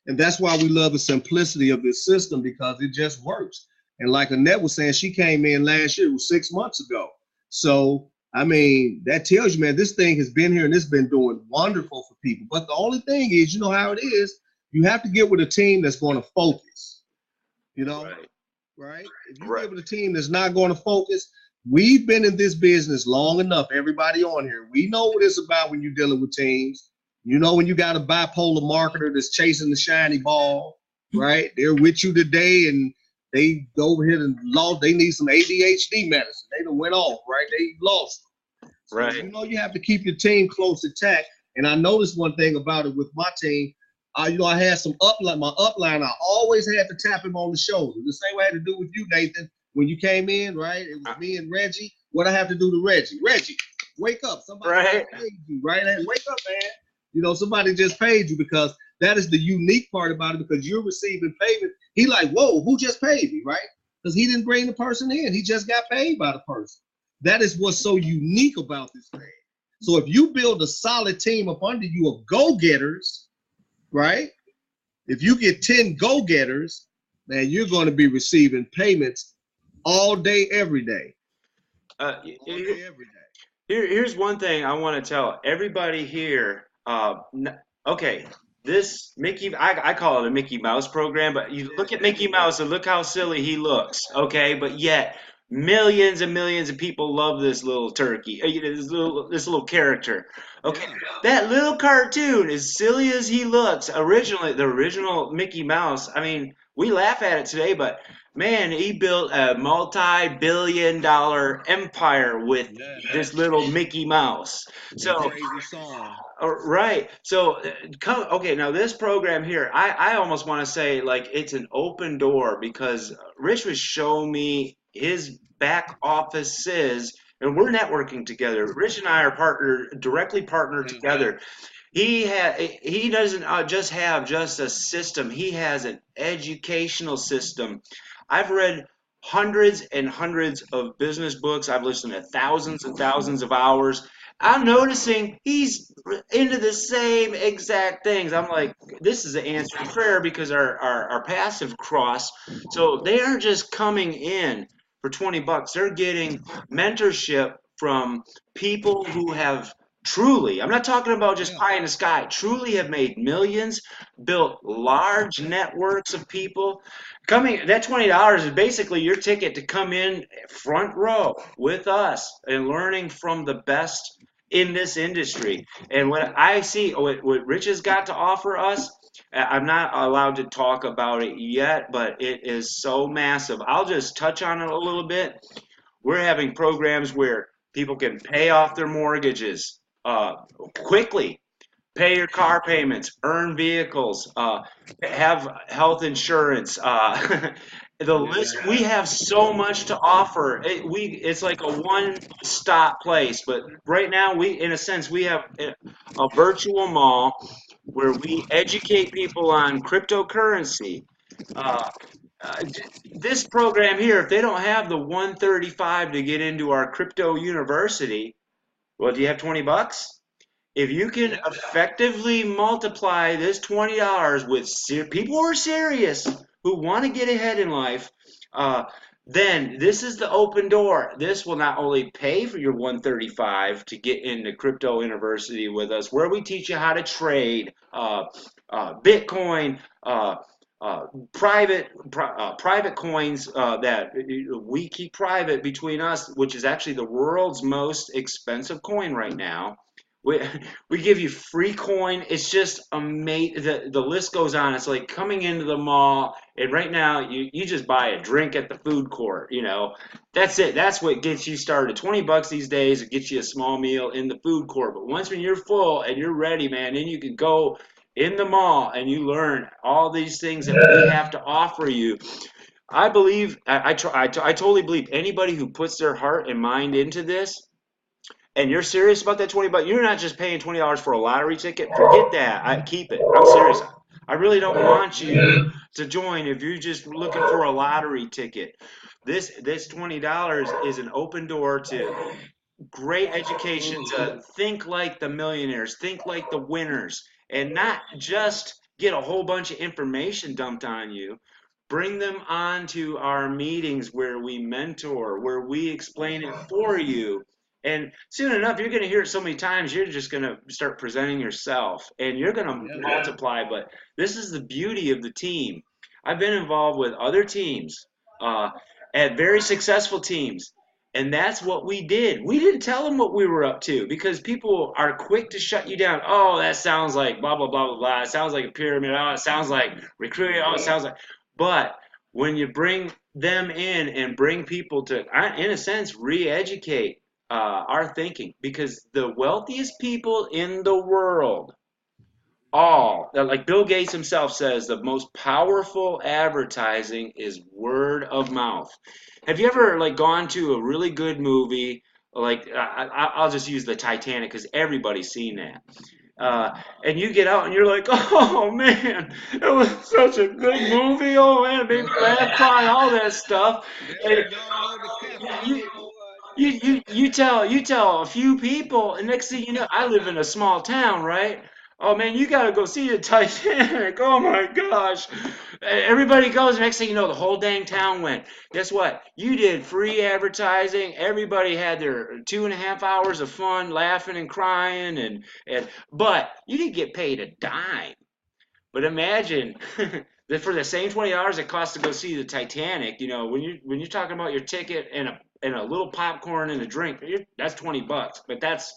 [SPEAKER 1] And that's why we love the simplicity of this system, because it just works. And like Annette was saying, she came in last year, it was 6 months ago. So, that tells you, man, this thing has been here and it's been doing wonderful for people. But the only thing is, you know how it is, you have to get with a team that's going to focus, right? If you get with a team that's not going to focus, we've been in this business long enough, everybody on here. We know what it's about when you're dealing with teams. When you got a bipolar marketer that's chasing the shiny ball, right? They're with you today and they go over here and lost. They need some ADHD medicine. They done went off, right? They lost. So,
[SPEAKER 4] right.
[SPEAKER 1] You have to keep your team close intact. And I noticed one thing about it with my team. I had some upline. My upline, I always had to tap him on the shoulder. The same way I had to do with you, Nathan, when you came in, right? It was me and Reggie. What I have to do to Reggie? Reggie, wake up. Somebody just paid you, right? Wake up, man. Somebody just paid you, because that is the unique part about it, because you're receiving payment. He like, whoa, who just paid me, right? Because he didn't bring the person in. He just got paid by the person. That is what's so unique about this thing. So if you build a solid team up under you of go-getters, right? If you get 10 go-getters, man, you're going to be receiving payments all day, every day. All day, every day.
[SPEAKER 4] Here's one thing I want to tell everybody here. Okay, this Mickey, I call it a Mickey Mouse program, but you look at Mickey Mouse and look how silly he looks, okay? But yet, millions and millions of people love this little turkey, this little character. Okay, that little cartoon, as silly as he looks, the original Mickey Mouse, we laugh at it today, but man, he built a multi-billion-dollar empire with this little Mickey Mouse. So,
[SPEAKER 1] crazy song.
[SPEAKER 4] Right. So, now this program here, I almost want to say like it's an open door, because Rich was showing me his back offices, and we're networking together. Rich and I are directly partnered together. He doesn't just have just a system. He has an educational system. I've read hundreds and hundreds of business books. I've listened to thousands and thousands of hours. I'm noticing he's into the same exact things. I'm like, this is an answered prayer, because our passive cross. So they aren't just coming in for $20. They're getting mentorship from people who have truly, I'm not talking about just pie in the sky, truly have made millions, built large networks of people. That $20 is basically your ticket to come in front row with us and learning from the best in this industry. And what I see, what Rich has got to offer us, I'm not allowed to talk about it yet, but it is so massive. I'll just touch on it a little bit. We're having programs where people can pay off their mortgages quickly, pay your car payments, earn vehicles, have health insurance, The list, we have so much to offer. It's like a one-stop place. But right now, in a sense, we have a virtual mall where we educate people on cryptocurrency. Uh, uh, this program here, if they don't have the 135 to get into our crypto university, well, do you have 20 bucks? If you can effectively multiply this $20 with people who are serious, who want to get ahead in life, then this is the open door. This will not only pay for your 135 to get into Crypto University with us, where we teach you how to trade Bitcoin, private coins that we keep private between us, which is actually the world's most expensive coin right now. We give you free coin. It's just amazing. The list goes on. It's like coming into the mall, and right now you just buy a drink at the food court. That's it. That's what gets you started. 20 bucks these days, it gets you a small meal in the food court. But once when you're full and you're ready, man, then you can go in the mall and you learn all these things that we have to offer you. I believe, I totally believe anybody who puts their heart and mind into this, and you're serious about that 20 bucks, you're not just paying $20 for a lottery ticket. Forget that. Keep it. I'm serious. I really don't want you to join if you're just looking for a lottery ticket. This $20 is an open door to great education, to think like the millionaires, think like the winners, and not just get a whole bunch of information dumped on you. Bring them on to our meetings where we mentor, where we explain it for you. And soon enough, you're going to hear it so many times, you're just going to start presenting yourself and you're going to multiply. But this is the beauty of the team. I've been involved with other teams, at very successful teams. And that's what we did. We didn't tell them what we were up to because people are quick to shut you down. Oh, that sounds like blah, blah, blah, blah, blah. It sounds like a pyramid. Oh, it sounds like recruiting. Oh, it sounds like. But when you bring them in and bring people to, in a sense, re-educate our thinking, because the wealthiest people in the world, like Bill Gates himself says, the most powerful advertising is word of mouth. Have you ever gone to a really good movie? I'll just use the Titanic because everybody's seen that. And you get out and you're like, oh man, it was such a good movie. Oh man, it made me laugh, cry, all that stuff. And you tell a few people, and next thing you know, I live in a small town, right? Oh man, you gotta go see the Titanic. Oh my gosh. Everybody goes, next thing you know, the whole dang town went. Guess what? You did free advertising. Everybody had their 2.5 hours of fun, laughing and crying, but you didn't get paid a dime. But imagine that for the same $20 it costs to go see the Titanic, when you're talking about your ticket and a little popcorn and a drink, that's 20 bucks. But that's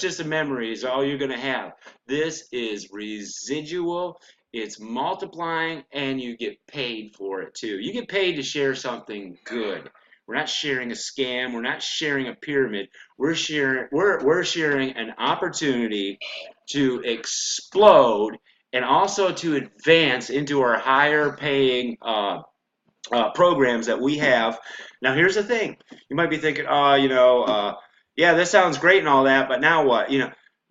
[SPEAKER 4] just a memory is all you're going to have. This is residual. It's multiplying, and you get paid for it too. You get paid to share something good. We're not sharing a scam. We're not sharing a pyramid. We're sharing an opportunity to explode and also to advance into our higher paying programs that we have. Now, here's the thing. You might be thinking, yeah, this sounds great and all that, but now what?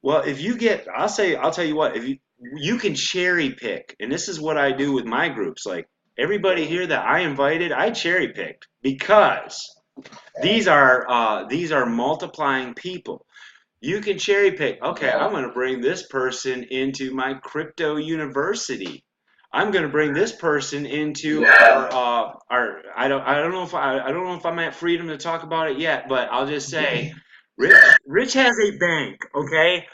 [SPEAKER 4] Well, if you get, I'll tell you what, if you can cherry pick, and this is what I do with my groups. Like everybody here that I invited, I cherry picked because these are multiplying people. You can cherry pick. Okay, I'm going to bring this person into my crypto university. I'm going to bring this person into our I don't know if I'm at freedom to talk about it yet, but I'll just say Rich has a bank, okay?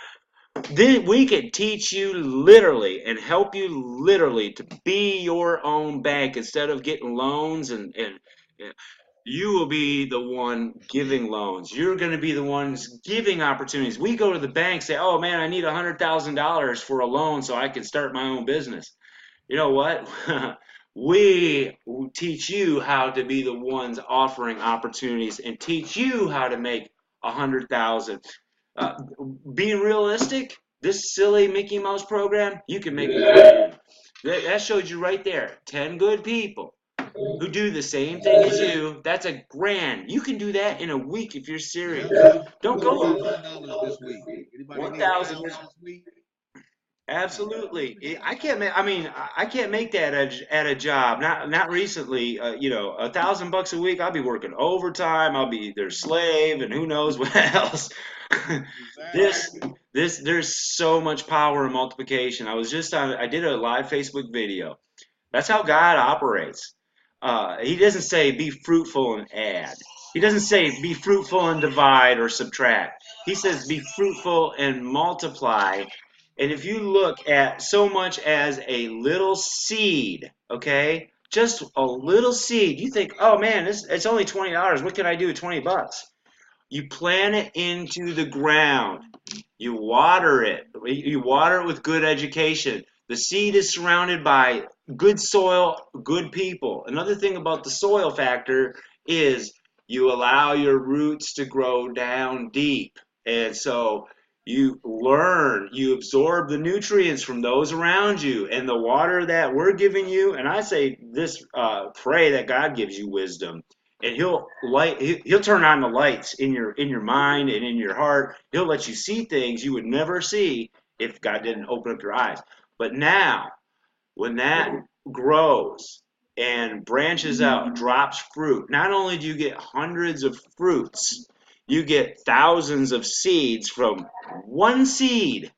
[SPEAKER 4] Then we can teach you literally and help you literally to be your own bank instead of getting loans and you will be the one giving loans. You're going to be the ones giving opportunities. We go to the bank, say, oh man, I need $100,000 for a loan so I can start my own business. You know what? We teach you how to be the ones offering opportunities and teach you how to make 100,000. Being realistic, this silly Mickey Mouse program, you can make it. That shows you right there. 10 good people who do the same thing as you, that's a grand. You can do that in a week if you're serious. Don't go
[SPEAKER 1] $1,000 this week. Anybody need
[SPEAKER 4] 1,000.
[SPEAKER 1] 1,000 this week?
[SPEAKER 4] Absolutely. I can't make. I mean, I can't make that at a job. Not recently. You know, $1,000 a week. I'll be working overtime. I'll be their slave, and who knows what else. There's so much power in multiplication. I did a live Facebook video. That's how God operates. He doesn't say be fruitful and add. He doesn't say be fruitful and divide or subtract. He says be fruitful and multiply. And if you look at so much as a little seed, okay, just a little seed, you think, oh man, it's only $20. What can I do with $20? You plant it into the ground. You water it. You water it with good education. The seed is surrounded by good soil, good people. Another thing about the soil factor is you allow your roots to grow down deep. And so you learn, you absorb the nutrients from those around you and the water that we're giving you. And I say this, pray that God gives you wisdom. And he'll turn on the lights in your mind and in your heart. He'll let you see things you would never see if God didn't open up your eyes. But now, when that grows and branches out, drops fruit, not only do you get hundreds of fruits, you get thousands of seeds from one seed.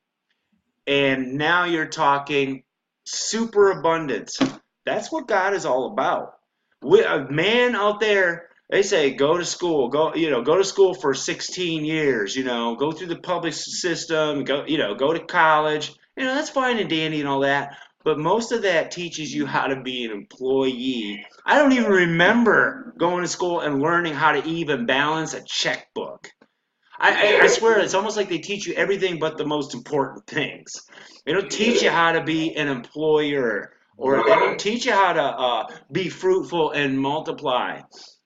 [SPEAKER 4] And now you're talking super abundance. That's what God is all about. A man out there, they say go to school, go to school for 16 years, go through the public system, go to college. That's fine and dandy and all that, but most of that teaches you how to be an employee. I don't even remember going to school and learning how to even balance a checkbook. I swear it's almost like they teach you everything but the most important things. They don't teach you how to be an employer, or they don't teach you how to be fruitful and multiply.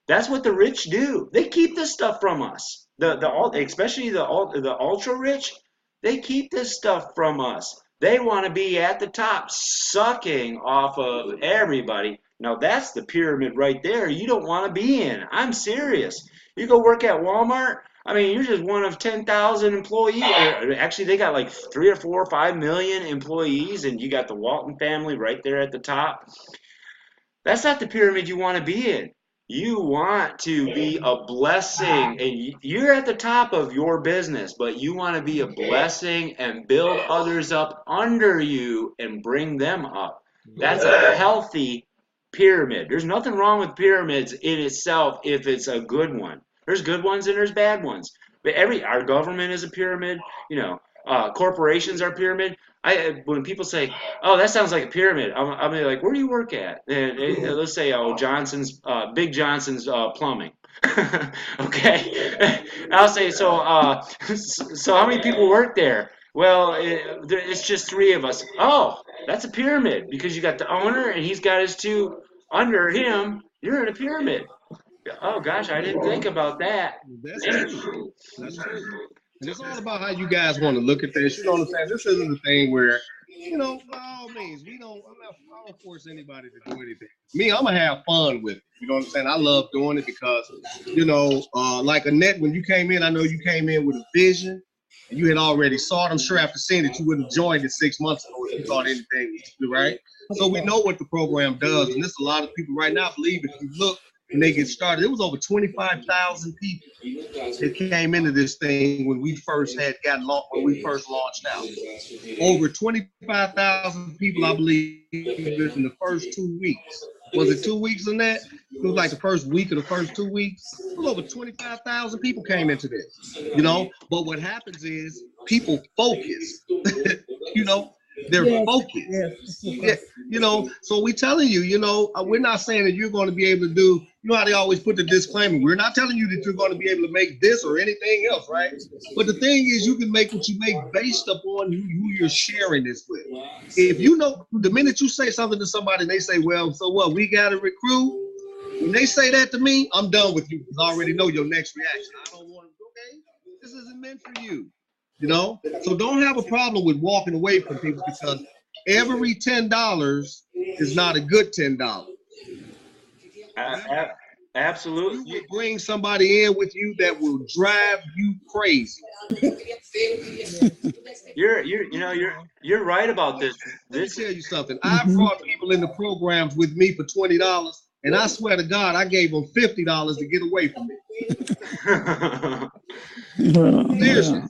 [SPEAKER 4] That's what the rich do. They keep this stuff from us. Especially the ultra rich, they keep this stuff from us. They want to be at the top, sucking off of everybody. Now that's the pyramid right there. You don't want to be in. I'm serious. You go work at Walmart. I mean, you're just one of 10,000 employees. Actually, they got like 3 or 4 or 5 million employees, and you got the Walton family right there at the top. That's not the pyramid you want to be in. You want to be a blessing, and you're at the top of your business, but you want to be a blessing and build others up under you and bring them up. That's a healthy pyramid. There's nothing wrong with pyramids in itself if it's a good one. There's good ones and there's bad ones. But our government is a pyramid. Corporations are a pyramid. When people say, "Oh, that sounds like a pyramid," I'm like, "Where do you work at?" And let's say, "Oh, Big Johnson's plumbing." Okay, I'll say, "So, so how many people work there?" Well, it's just 3 of us. Oh, that's a pyramid because you got the owner and he's got his 2 under him. You're in a pyramid. Oh gosh, I didn't think about that.
[SPEAKER 1] That's true. That's true. And it's all about how you guys want to look at this. You know what I'm saying? This isn't a thing where, by all means, I don't force anybody to do anything. Me, I'm going to have fun with it. You know what I'm saying? I love doing it because, like Annette, when you came in, I know you came in with a vision and you had already saw it. I'm sure after seeing it, you wouldn't have joined it 6 months ago if you thought anything was to do, right? So we know what the program does. And there's a lot of people right now believe if you look, and they get started. It was over 25,000 people that came into this thing when we first launched out. Over 25,000 people, I believe, in the first 2 weeks. Was it 2 weeks in that? It was like the first week of the first 2 weeks. It was over 25,000 people came into this, But what happens is people focus, They're focused. Yeah, so we telling you, we're not saying that you're going to be able to do, how they always put the disclaimer. We're not telling you that you're going to be able to make this or anything else, right? But the thing is, you can make what you make based upon who you're sharing this with. If the minute you say something to somebody and they say, well, so what, we got to recruit? When they say that to me, I'm done with you because I already know your next reaction. I don't want to, okay, this isn't meant for you. So don't have a problem with walking away from people because every $10 is not a good $10.
[SPEAKER 4] Absolutely.
[SPEAKER 1] You will bring somebody in with you that will drive you crazy.
[SPEAKER 4] You're right about this.
[SPEAKER 1] Let me tell you something. I brought people into programs with me for $20, and I swear to God, I gave them $50 to get away from me. Seriously.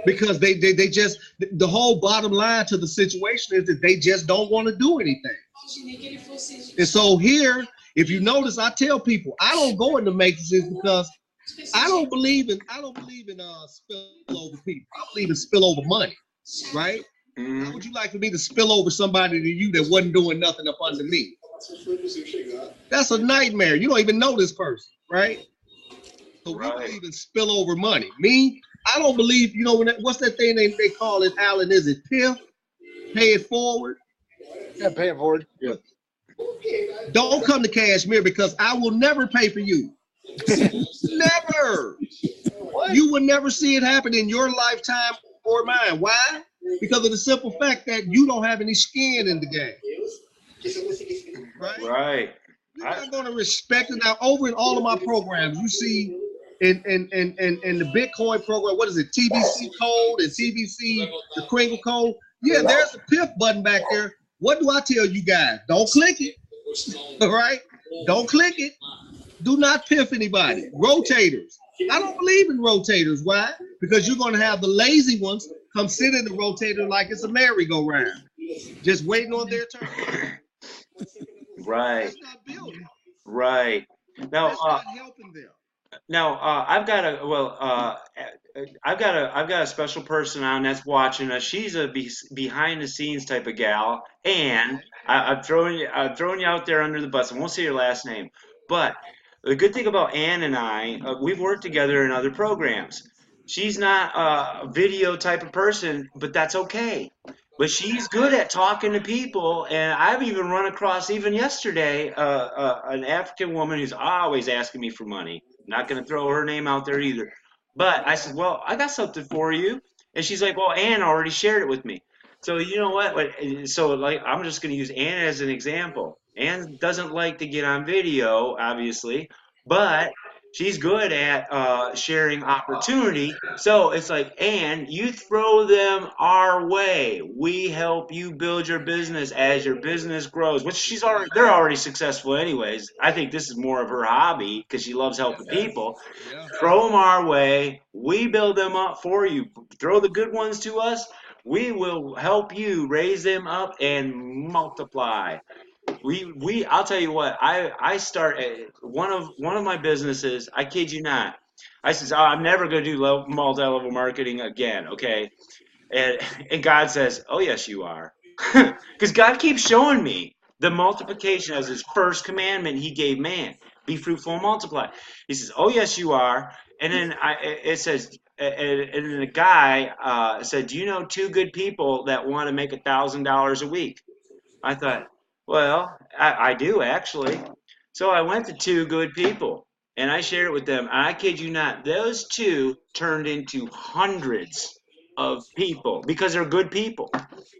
[SPEAKER 1] Because they just, the whole bottom line to the situation is that they just don't want to do anything. And so here, if you notice, I tell people I don't go into matrices because I don't believe in spillover people. I believe in spillover money, right? How would you like for me to spill over somebody to you that wasn't doing nothing up under me? That's a nightmare. You don't even know this person, right? So we believe in spillover money. Me, I don't believe, what's that thing they call it, Alan? Is it PIF? Pay it forward?
[SPEAKER 7] Yeah, pay it forward. Yeah.
[SPEAKER 1] Don't come to Kashmir because I will never pay for you. Never. What? You will never see it happen in your lifetime or mine. Why? Because of the simple fact that you don't have any skin in the game.
[SPEAKER 4] Right.
[SPEAKER 1] You're not going to respect it. Now, over in all of my programs, you see in the Bitcoin program, what is it? TBC code and TBC, the Kringle code. Yeah, there's a PIF button back there. What do I tell you guys? Don't click it. All right? Don't click it. Do not PIF anybody. Rotators. I don't believe in rotators. Why? Because you're going to have the lazy ones come sit in the rotator like it's a merry-go-round, just waiting on their turn.
[SPEAKER 4] Right.
[SPEAKER 1] That's not building.
[SPEAKER 4] Right. Now,
[SPEAKER 1] That's not helping them.
[SPEAKER 4] Now, I've got a special person on that's watching us. She's a behind the scenes type of gal, and I'm throwing you out there under the bus. I won't say your last name, but the good thing about Ann and I, we've worked together in other programs. She's not a video type of person, but that's okay. But she's good at talking to people, and I've even run across, even yesterday, an African woman who's always asking me for money. Not going to throw her name out there either. But I said, well, I got something for you. And she's like, well, Ann already shared it with me. So you know what? So like, I'm just going to use Ann as an example. Ann doesn't like to get on video, obviously, but she's good at sharing opportunity. So it's like, Ann, you throw them our way. We help you build your business as your business grows, which they're already successful anyways. I think this is more of her hobby because she loves helping people. Throw them our way. We build them up for you. Throw the good ones to us. We will help you raise them up and multiply. I'll tell you what, I start one of my businesses, I kid you not. I says, oh, I'm never going to do multi-level marketing again, okay? And God says, oh, yes, you are. Because God keeps showing me the multiplication as his first commandment he gave man. Be fruitful and multiply. He says, oh, yes, you are. And then it says, and then the guy said, do you know 2 good people that want to make $1,000 a week? I thought, well, I do actually. So I went to 2 good people and I shared it with them. And I kid you not, those 2 turned into hundreds of people because they're good people.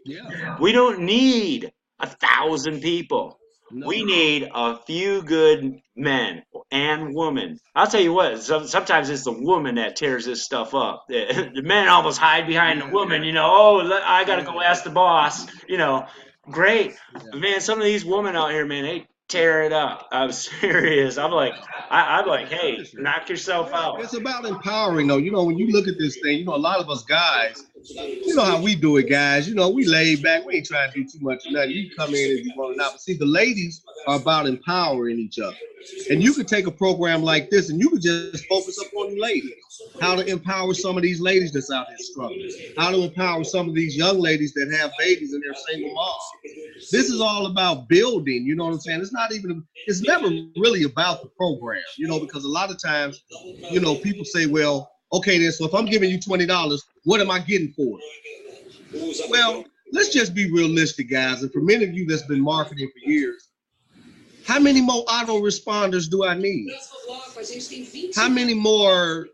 [SPEAKER 1] Yeah.
[SPEAKER 4] We don't need 1,000 people.
[SPEAKER 1] No.
[SPEAKER 4] We need a few good men and women. I'll tell you what, sometimes it's the woman that tears this stuff up. The men almost hide behind the woman, I got to go ask the boss, Great. But man, some of these women out here, man, they tear it up. I'm serious. I'm like, hey, knock yourself out.
[SPEAKER 1] It's about empowering, though. When you look at this thing, a lot of us guys, you know how we do it, guys. We laid back. We ain't trying to do too much of nothing. You come in if you want to. But see, the ladies are about empowering each other. And you could take a program like this and you could just focus up on the ladies. How to empower some of these ladies that's out here struggling. How to empower some of these young ladies that have babies and they're single moms. This is all about building, you know what I'm saying? It's never really about the program, because a lot of times, people say, well, okay, then, so if I'm giving you $20, what am I getting for it? Well, let's just be realistic, guys. And for many of you that's been marketing for years, how many more autoresponders do I need? How many more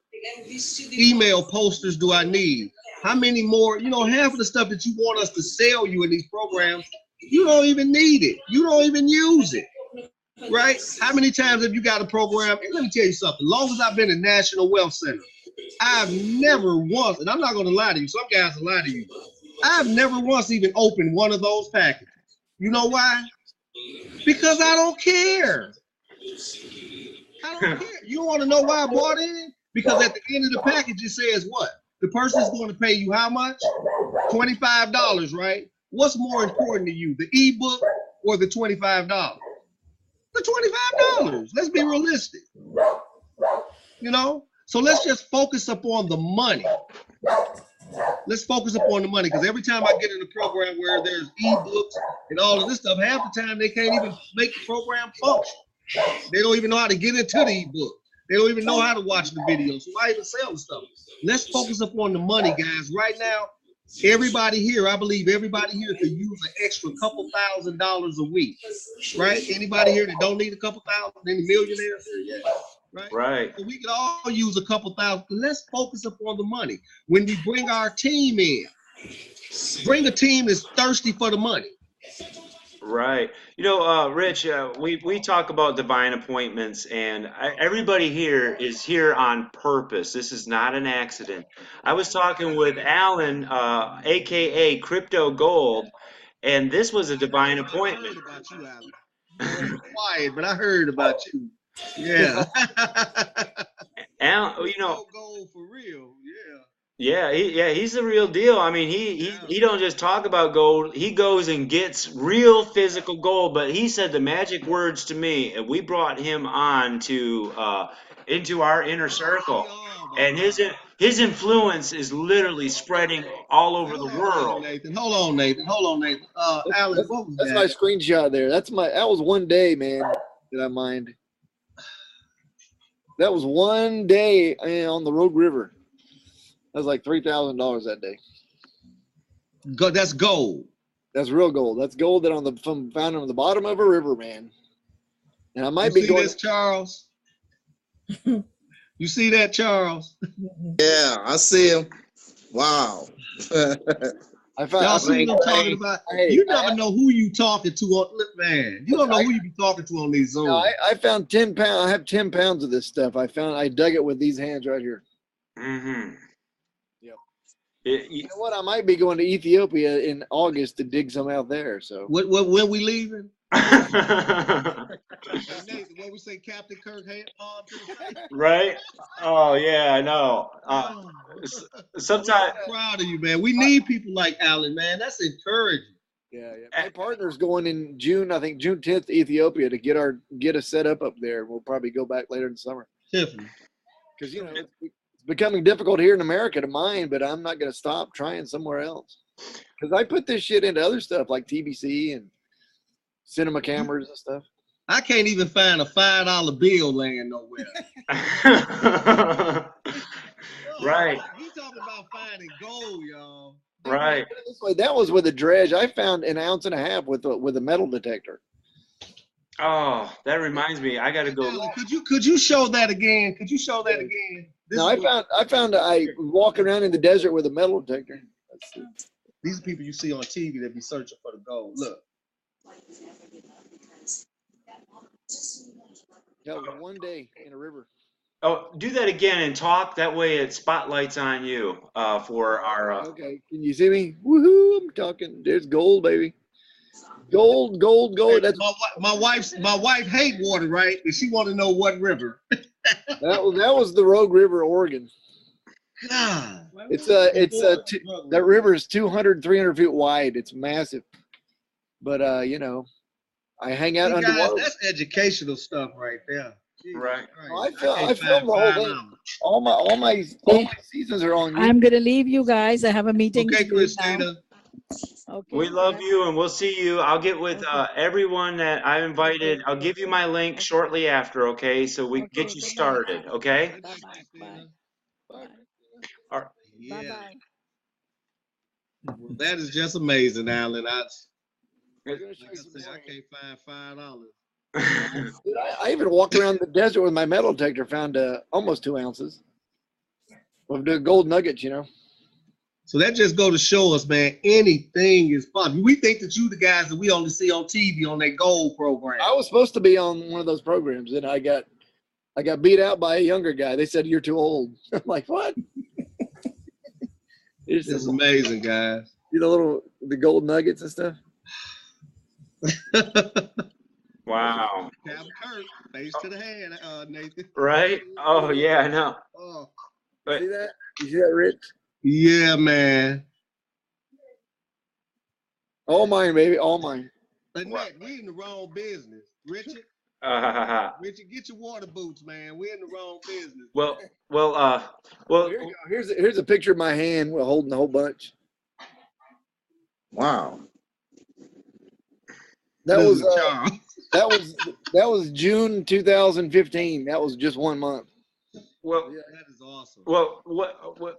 [SPEAKER 1] email posters do I need? How many more, half of the stuff that you want us to sell you in these programs, you don't even need it. You don't even use it. right? How many times have you got a program? And let me tell you something. Long as I've been in National Wealth Center, I've never once, and I'm not going to lie to you. Some guys will lie to you. I've never once even opened one of those packages. You know why? Because I don't care. I don't care. You want to know why I bought in? Because at the end of the package, it says what? The person's going to pay you how much? $25, right? What's more important to you, the ebook or the $25? The $25. Let's be realistic. You know? So let's just focus upon the money. Let's focus upon the money, because every time I get in a program where there's ebooks and all of this stuff, half the time they can't even make the program function. They don't even know how to get into the ebook. They don't even know how to watch the video. So why even sell the stuff? Let's focus upon the money, guys. Right now, everybody here, I believe everybody here could use an extra couple $1,000s a week. Right? Anybody here that don't need a couple thousand? Any millionaires here yet? Right. So we could all use a couple thousand. Let's focus upon the money. When we bring our team in, bring a team that's thirsty for the money.
[SPEAKER 4] Right. You know, Rich, we talk about divine appointments, and everybody here is here on purpose. This is not an accident. I was talking with Alan, aka Crypto Gold, and this was a divine appointment.
[SPEAKER 1] I heard about you, Alan. Quiet, but I heard about you. Yeah.
[SPEAKER 4] Alan, you know,
[SPEAKER 1] Gold for real. Yeah.
[SPEAKER 4] Yeah, he's the real deal. I mean, he don't just talk about gold. He goes and gets real physical gold. But he said the magic words to me, and we brought him on to into our inner circle, and his influence is literally spreading all over the world.
[SPEAKER 1] Hold on, Nathan. Alan, what was
[SPEAKER 7] that's
[SPEAKER 1] that?
[SPEAKER 7] my screenshot there. That was one day, man, that I mined. That was one day on the Rogue River. That was like $3,000 that day.
[SPEAKER 1] That's gold.
[SPEAKER 7] That's real gold. That's gold that found on the bottom of a river, man. And I might be going.
[SPEAKER 1] This, Charles. You see that, Charles?
[SPEAKER 3] Yeah, I see him. Wow.
[SPEAKER 1] I see what I'm talking about. You never know who you talking to on. Look, man, you don't know who you be talking to on these Zooms.
[SPEAKER 7] No, I found 10 pounds. I have 10 pounds of this stuff. I dug it with these hands right here.
[SPEAKER 4] Mm-hmm.
[SPEAKER 7] Yep.
[SPEAKER 4] You
[SPEAKER 7] know what? I might be going to Ethiopia in August to dig some out there. So
[SPEAKER 1] when we leaving? Nathan, what we say, Captain Kirk?
[SPEAKER 4] Right? Oh yeah, I know. Sometimes
[SPEAKER 7] I'm
[SPEAKER 1] proud of you, man. We need people like Alan, man. That's encouraging.
[SPEAKER 7] Yeah. My partner's going in June. I think June 10th to Ethiopia to get us set up there. We'll probably go back later in the summer.
[SPEAKER 1] Tiffany,
[SPEAKER 7] because it's becoming difficult here in America to mine, but I'm not going to stop trying somewhere else. Because I put this shit into other stuff like TBC and cinema cameras and stuff.
[SPEAKER 1] I can't even find a $5 bill laying nowhere.
[SPEAKER 4] Right.
[SPEAKER 1] He's talking about finding gold, y'all.
[SPEAKER 4] Right.
[SPEAKER 7] This way, that was with a dredge. I found 1.5 ounces with a metal detector.
[SPEAKER 4] Oh, that reminds me. I got to go.
[SPEAKER 1] Alan, could you show that again?
[SPEAKER 7] I walk around in the desert with a metal detector.
[SPEAKER 1] These are people you see on TV that be searching for the gold. Look.
[SPEAKER 7] That was one day in a river.
[SPEAKER 4] Oh, do that again and talk. That way it spotlights on you for our.
[SPEAKER 7] Okay, can you see me? Woohoo! I'm talking. There's gold, baby. Gold. That's
[SPEAKER 1] my wife hate water, right? And she want to know what river.
[SPEAKER 7] that was the Rogue River, Oregon.
[SPEAKER 1] God,
[SPEAKER 7] that river is 200, 300 feet wide. It's massive. But I hang out underwater.
[SPEAKER 1] That's educational stuff right there.
[SPEAKER 4] Jesus right.
[SPEAKER 7] I filmed the whole thing. All my seasons are on YouTube.
[SPEAKER 8] I'm gonna leave you guys. I have a meeting.
[SPEAKER 1] Okay, Christina.
[SPEAKER 4] Okay. We love you and we'll see you. I'll get with everyone that I invited. I'll give you my link shortly after, okay? So we get you started, okay?
[SPEAKER 8] Bye.
[SPEAKER 7] Bye.
[SPEAKER 4] All right.
[SPEAKER 1] Yeah.
[SPEAKER 8] Bye.
[SPEAKER 1] That is just amazing, Alan. I can't find $5.
[SPEAKER 7] I even walked around the desert with my metal detector, found almost 2 ounces of the gold nuggets,
[SPEAKER 1] So that just go to show us, man, anything is possible. We think that you the guys that we only see on TV on that gold program.
[SPEAKER 7] I was supposed to be on one of those programs, and I got beat out by a younger guy. They said you're too old. I'm like, what?
[SPEAKER 1] It's amazing, guys.
[SPEAKER 7] See the gold nuggets and stuff.
[SPEAKER 4] Wow.
[SPEAKER 1] Captain Kirk, face to the hand, Nathan.
[SPEAKER 4] Right? Oh yeah, I know.
[SPEAKER 1] Oh.
[SPEAKER 7] See that? You see that, Rich?
[SPEAKER 1] Yeah, man.
[SPEAKER 7] All mine, baby. All mine.
[SPEAKER 1] Annette, we in the wrong business. Richard, Richard, get your water boots, man. We're in the wrong business.
[SPEAKER 4] Well,
[SPEAKER 7] Here you go. Here's a picture of my hand while holding the whole bunch.
[SPEAKER 3] Wow.
[SPEAKER 7] That was June 2015. That was just 1 month.
[SPEAKER 4] well,
[SPEAKER 1] Yeah, that is awesome.
[SPEAKER 4] Well,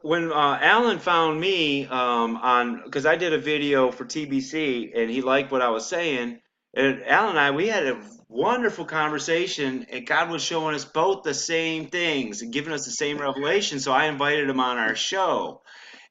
[SPEAKER 4] when Alan found me because I did a video for TBC and he liked what I was saying, and Alan and I, we had a wonderful conversation, and God was showing us both the same things and giving us the same revelation. So I invited him on our show.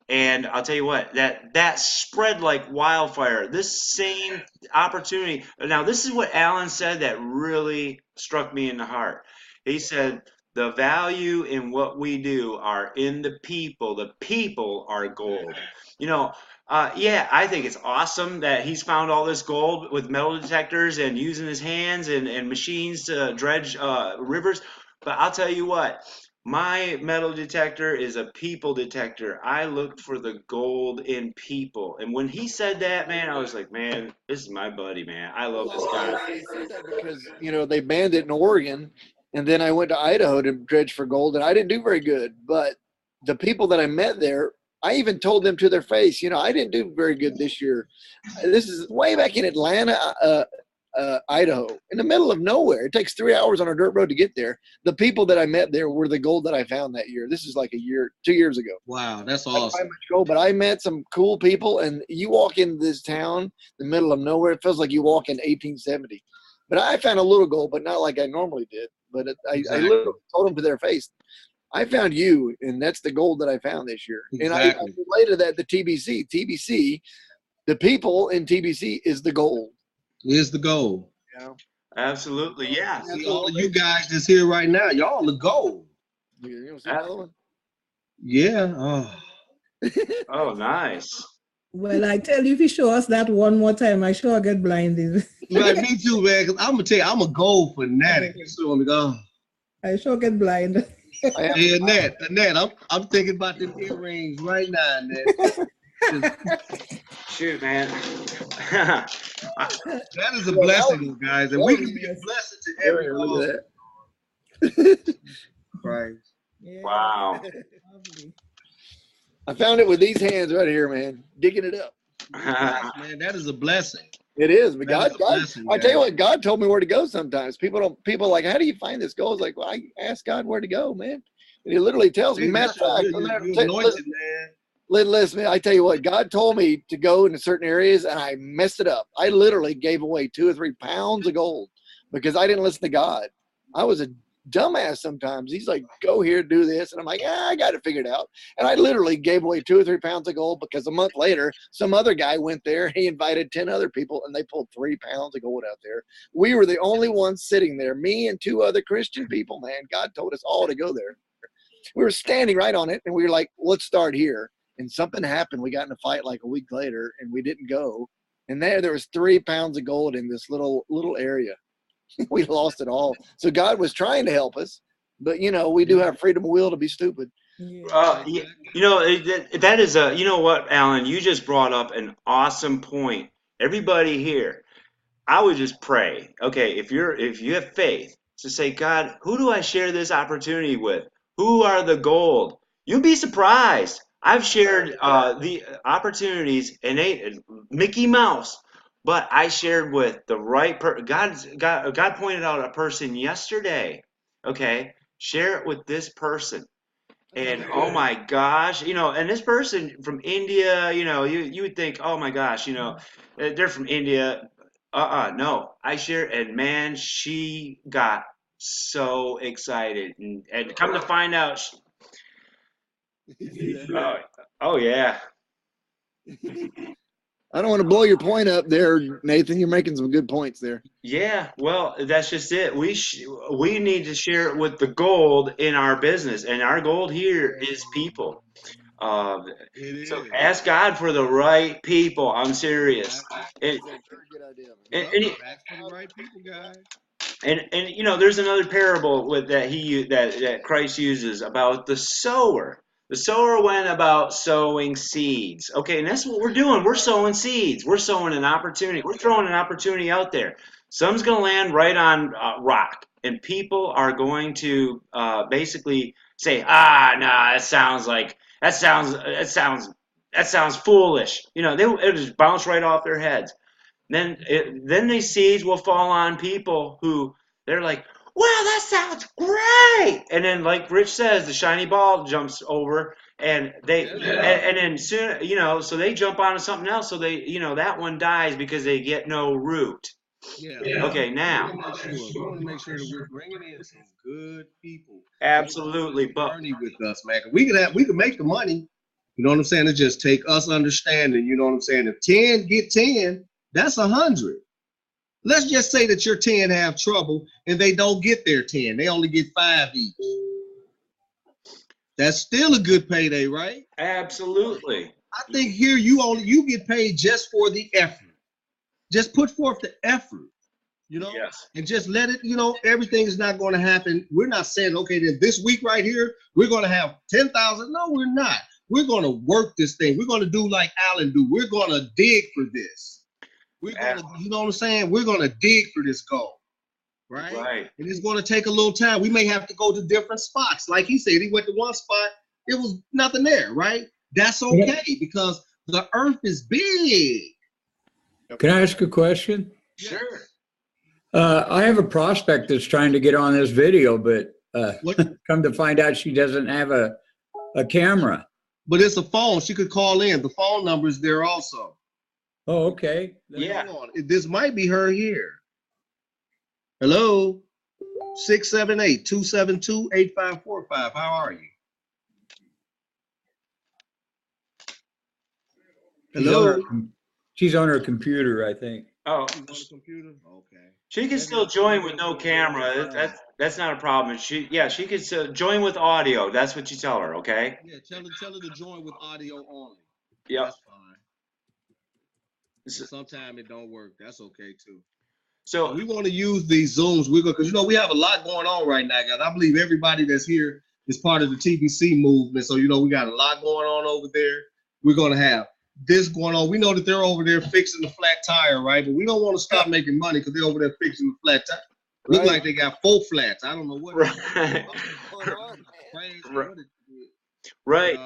[SPEAKER 4] And I'll tell you what, that spread like wildfire. This same opportunity. Now, this is what Alan said that really struck me in the heart. He said, the value in what we do are in the people. The people are gold. Yeah, I think it's awesome that he's found all this gold with metal detectors and using his hands and machines to dredge rivers. But I'll tell you what, my metal detector is a people detector. I looked for the gold in people. And when he said that, man, I was like, man, this is my buddy, man. I love this guy.
[SPEAKER 7] I said that because, they banned it in Oregon, and then I went to Idaho to dredge for gold, and I didn't do very good. But the people that I met there, I even told them to their face, I didn't do very good this year. This is way back in Atlanta, Idaho, in the middle of nowhere. It takes 3 hours on a dirt road to get there. The people that I met there were the gold that I found that year. This is like 2 years ago.
[SPEAKER 1] Wow, that's
[SPEAKER 7] I didn't
[SPEAKER 1] awesome.
[SPEAKER 7] find much gold, but I met some cool people, and you walk into this town, the middle of nowhere, it feels like you walk in 1870. But I found a little gold, but not like I normally did. But I literally told them to their face, I found you, and that's the gold that I found this year.
[SPEAKER 1] Exactly.
[SPEAKER 7] And I related that to TBC. TBC, the people in TBC is the gold.
[SPEAKER 1] Is the goal.
[SPEAKER 4] Absolutely, yeah.
[SPEAKER 1] See, all of you guys that's here right now, y'all the gold.
[SPEAKER 7] You don't see another one?
[SPEAKER 1] Yeah. Oh.
[SPEAKER 4] Oh, nice.
[SPEAKER 6] Well, I tell you, if you show us that one more time, I sure get blinded.
[SPEAKER 1] Right, me too, man. Cause I'm gonna tell you, I'm a gold fanatic. So I'm go.
[SPEAKER 6] I sure get blind.
[SPEAKER 1] Hey, Annette, I'm thinking about them earrings right now, Annette.
[SPEAKER 4] Shoot, man.
[SPEAKER 1] That is a blessing, guys, and we can be a blessing to everyone.
[SPEAKER 7] Look at that.
[SPEAKER 1] Right.
[SPEAKER 6] Yeah.
[SPEAKER 4] Wow.
[SPEAKER 6] Lovely.
[SPEAKER 7] I found it with these hands right here, man. Digging it up.
[SPEAKER 1] Man, that is a blessing.
[SPEAKER 7] It is, but
[SPEAKER 1] That
[SPEAKER 7] God,
[SPEAKER 1] is a blessing,
[SPEAKER 7] I tell you
[SPEAKER 1] guys.
[SPEAKER 7] what, God told me where to go sometimes. People are like, how do you find this gold? It's like, well, I ask God where to go, man. And he literally tells me, matter of fact,
[SPEAKER 1] you're anointed, man.
[SPEAKER 7] listen, I tell you what, God told me to go into certain areas and I messed it up. I literally gave away 2 or 3 pounds of gold because I didn't listen to God. I was a dumbass sometimes. He's like, go here, do this. And I'm like, I got it figured out. And I literally gave away 2 or 3 pounds of gold because a month later, some other guy went there. He invited 10 other people and they pulled 3 pounds of gold out there. We were the only ones sitting there, me and 2 other Christian people, man. God told us all to go there. We were standing right on it and we were like, let's start here. And something happened. We got in a fight like a week later and we didn't go. And there was 3 pounds of gold in this little area. We lost it all. So God was trying to help us, but we do have freedom of will to be stupid.
[SPEAKER 6] Yeah.
[SPEAKER 4] That is you know what, Alan, you just brought up an awesome point. Everybody here, I would just pray. Okay, if you have faith, to say, God, who do I share this opportunity with? Who are the gold? You'll be surprised. I've shared the opportunities and Mickey Mouse, but I shared with the right person. God pointed out a person yesterday. Okay, share it with this person. And oh my gosh, and this person from India, you would think, oh my gosh, they're from India. No, I share, and man, she got so excited, and come to find out, oh yeah,
[SPEAKER 7] I don't want to blow your point up there, Nathan. You're making some good points there.
[SPEAKER 4] Yeah, well, that's just it. We need to share it with the gold in our business, and our gold here is people. Uh,
[SPEAKER 1] It
[SPEAKER 4] so
[SPEAKER 1] is.
[SPEAKER 4] ask God for the right people. I'm serious. And,
[SPEAKER 7] That's a very good idea.
[SPEAKER 4] and,
[SPEAKER 1] Yep.
[SPEAKER 4] and, he-
[SPEAKER 1] Ask for the right people, guys.
[SPEAKER 4] and you know, there's another parable with that Christ uses about the sower. The sower went about sowing seeds. Okay, and that's what we're doing. We're sowing seeds. We're sowing an opportunity. We're throwing an opportunity out there. Some's going to land right on rock, and people are going to basically say, "Ah, nah, that sounds foolish." You know, it'll just bounce right off their heads. Then these seeds will fall on people who they're like, "Wow, that sounds great!" And then, like Rich says, the shiny ball jumps over, and and then soon, you know, so they jump onto something else. So that one dies because they get no root.
[SPEAKER 1] Yeah.
[SPEAKER 4] Okay,
[SPEAKER 1] We
[SPEAKER 4] now,
[SPEAKER 1] want to make sure. We want to make sure that we're bringing in some good people so they can do
[SPEAKER 4] absolutely,
[SPEAKER 1] this
[SPEAKER 4] but
[SPEAKER 1] journey with us, man. 'Cause we could make the money. You know what I'm saying? It just take us understanding. You know what I'm saying? If 10 get 10, that's 100. Let's just say that your 10 have trouble and they don't get their 10. They only get 5 each. That's still a good payday, right?
[SPEAKER 4] absolutely,
[SPEAKER 1] I think here you get paid just for the effort. Just put forth the effort,
[SPEAKER 4] yes,
[SPEAKER 1] and just let it, everything is not going to happen. We're not saying, okay, then this week right here, we're going to have 10,000. No, we're not. We're going to work this thing. We're going to do like Alan do. We're going to dig for this. We're going to, you know what I'm saying? We're going to dig for this goal, right?
[SPEAKER 4] right.
[SPEAKER 1] And it's going to take a little time. We may have to go to different spots. Like he said, he went to one spot. It was nothing there, right? That's okay because the earth is big.
[SPEAKER 2] Can I ask a question?
[SPEAKER 4] Sure.
[SPEAKER 2] I have a prospect that's trying to get on this video, but
[SPEAKER 1] What?
[SPEAKER 2] come to find out she doesn't have a camera.
[SPEAKER 1] But it's a phone. She could call in. The phone number is there also.
[SPEAKER 2] Oh, okay.
[SPEAKER 4] Yeah.
[SPEAKER 1] Hold on. This might be her here. Hello? 678-272-8545. How are you? Hello?
[SPEAKER 2] She's on her computer, I think.
[SPEAKER 4] Oh,
[SPEAKER 1] She's on the computer? Okay.
[SPEAKER 4] she can still join with no camera. That's not a problem. She can still join with audio. That's what you tell her, okay?
[SPEAKER 1] Yeah, tell her to join with audio only.
[SPEAKER 4] Yep.
[SPEAKER 1] That's fine. Sometimes it don't work. That's okay too.
[SPEAKER 4] So
[SPEAKER 1] We want to use these Zooms. Because we have a lot going on right now, guys. I believe everybody that's here is part of the TBC movement. So we got a lot going on over there. We're gonna have this going on. We know that they're over there fixing the flat tire, right? But we don't want to stop making money because they're over there fixing the flat tire. Look like they got 4 flats. I don't know what.
[SPEAKER 4] right. Right.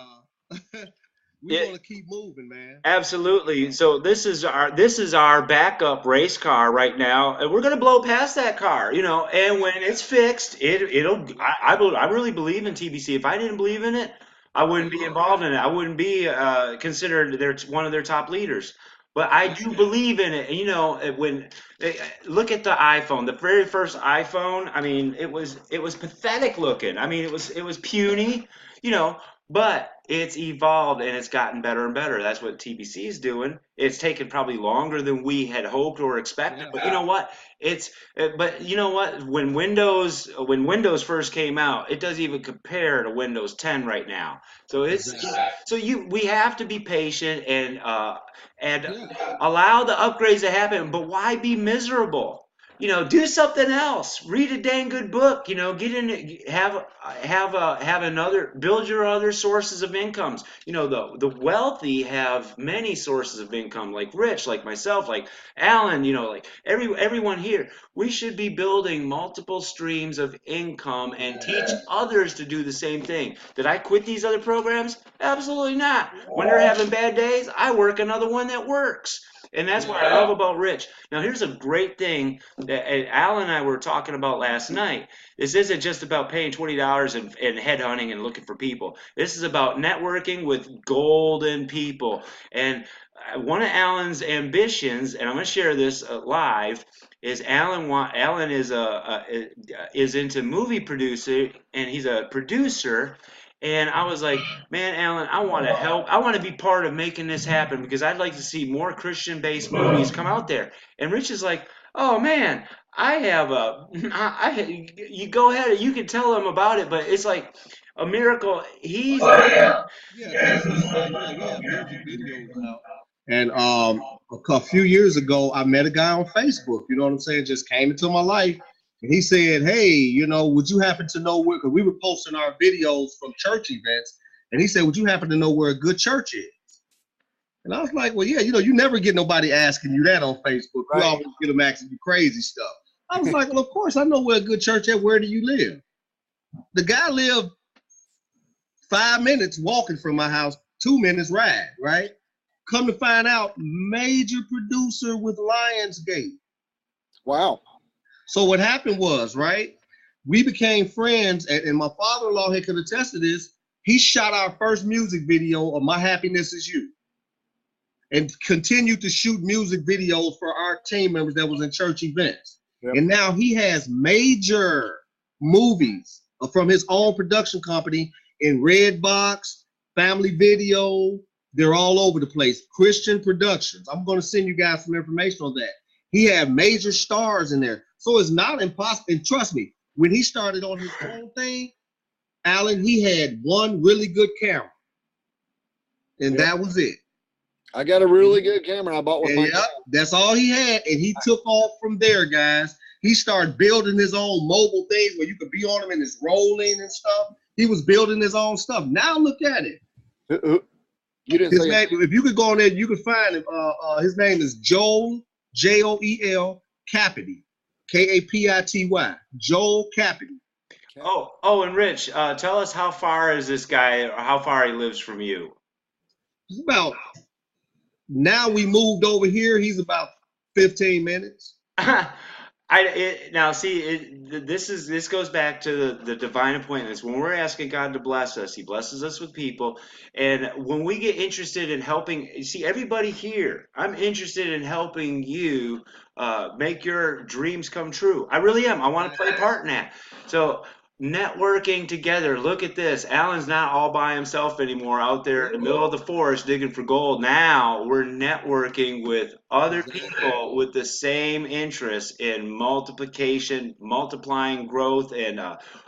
[SPEAKER 1] We want to keep moving, man.
[SPEAKER 4] Absolutely. So this is our backup race car right now, and we're gonna blow past that car, And when it's fixed, I really believe in TBC. If I didn't believe in it, I wouldn't be involved in it. I wouldn't be considered one of their top leaders. But I do believe in it. And, when look at the iPhone, the very first iPhone. I mean, it was pathetic looking. I mean, it was puny, but it's evolved and it's gotten better and better. That's what TBC is doing. It's taken probably longer than we had hoped or expected. But you know what? When Windows first came out, it doesn't even compare to Windows 10 right now. So we have to be patient and allow the upgrades to happen. But why be miserable? Do something else. Read a dang good book. Get in, have another, build your other sources of incomes. The wealthy have many sources of income, like Rich, like myself, like Alan. Like everyone here. We should be building multiple streams of income and teach others to do the same thing. Did I quit these other programs? Absolutely not. When they're having bad days, I work another one that works. And that's what I love about Rich. Now, here's a great thing that Alan and I were talking about last night. This isn't just about paying $20 and headhunting and looking for people. This is about networking with golden people. And one of Alan's ambitions, and I'm going to share this live, is Alan is into movie producing, and he's a producer. And I was like, man, Alan, I want to help. I want to be part of making this happen because I'd like to see more Christian-based movies come out there. And Rich is like, oh man, I have a, you go ahead, you can tell him about it, but it's like a miracle. He's
[SPEAKER 1] Yeah, basically, we have music videos out. And a few years ago, I met a guy on Facebook. You know what I'm saying? Just came into my life, and he said, "Hey, would you happen to know where?" Because we were posting our videos from church events, and he said, "Would you happen to know where a good church is?" And I was like, "Well, yeah, you never get nobody asking you that on Facebook. You always get them asking you crazy stuff." I was like, "Well, of course I know where a good church is. Where do you live?" The guy lived 5 minutes walking from my house, 2 minutes ride, right? Come to find out, major producer with Lionsgate.
[SPEAKER 7] Wow.
[SPEAKER 1] So what happened was, right, we became friends, and my father-in-law here could attest to this. He shot our first music video of My Happiness Is You and continued to shoot music videos for our team members that was in church events. Yep. And now he has major movies from his own production company in Redbox, Family Video. They're all over the place. Christian Productions. I'm going to send you guys some information on that. He had major stars in there. So it's not impossible. And trust me, when he started on his own thing, Alan, he had one really good camera. And that was it.
[SPEAKER 7] I got a really good camera I bought with my
[SPEAKER 1] that's all he had. And he took off from there, guys. He started building his own mobile things where you could be on them and it's rolling and stuff. He was building his own stuff. Now look at it.
[SPEAKER 7] You didn't say
[SPEAKER 1] name, if you could go on there, you could find him. His name is Joel, Joel Capity, Kapity, Joel Capity.
[SPEAKER 4] Oh, and Rich, tell us how far is this guy, or how far he lives from you?
[SPEAKER 1] It's about, now we moved over here. He's about 15 minutes.
[SPEAKER 4] This goes back to the divine appointments. When we're asking God to bless us, He blesses us with people, and when we get interested in helping, see everybody here, I'm interested in helping you make your dreams come true. I really am. I want to play a part in that. So networking together. Look at this. Alan's not all by himself anymore out there in the middle of the forest digging for gold. Now we're networking with other people with the same interests in multiplication, multiplying growth, and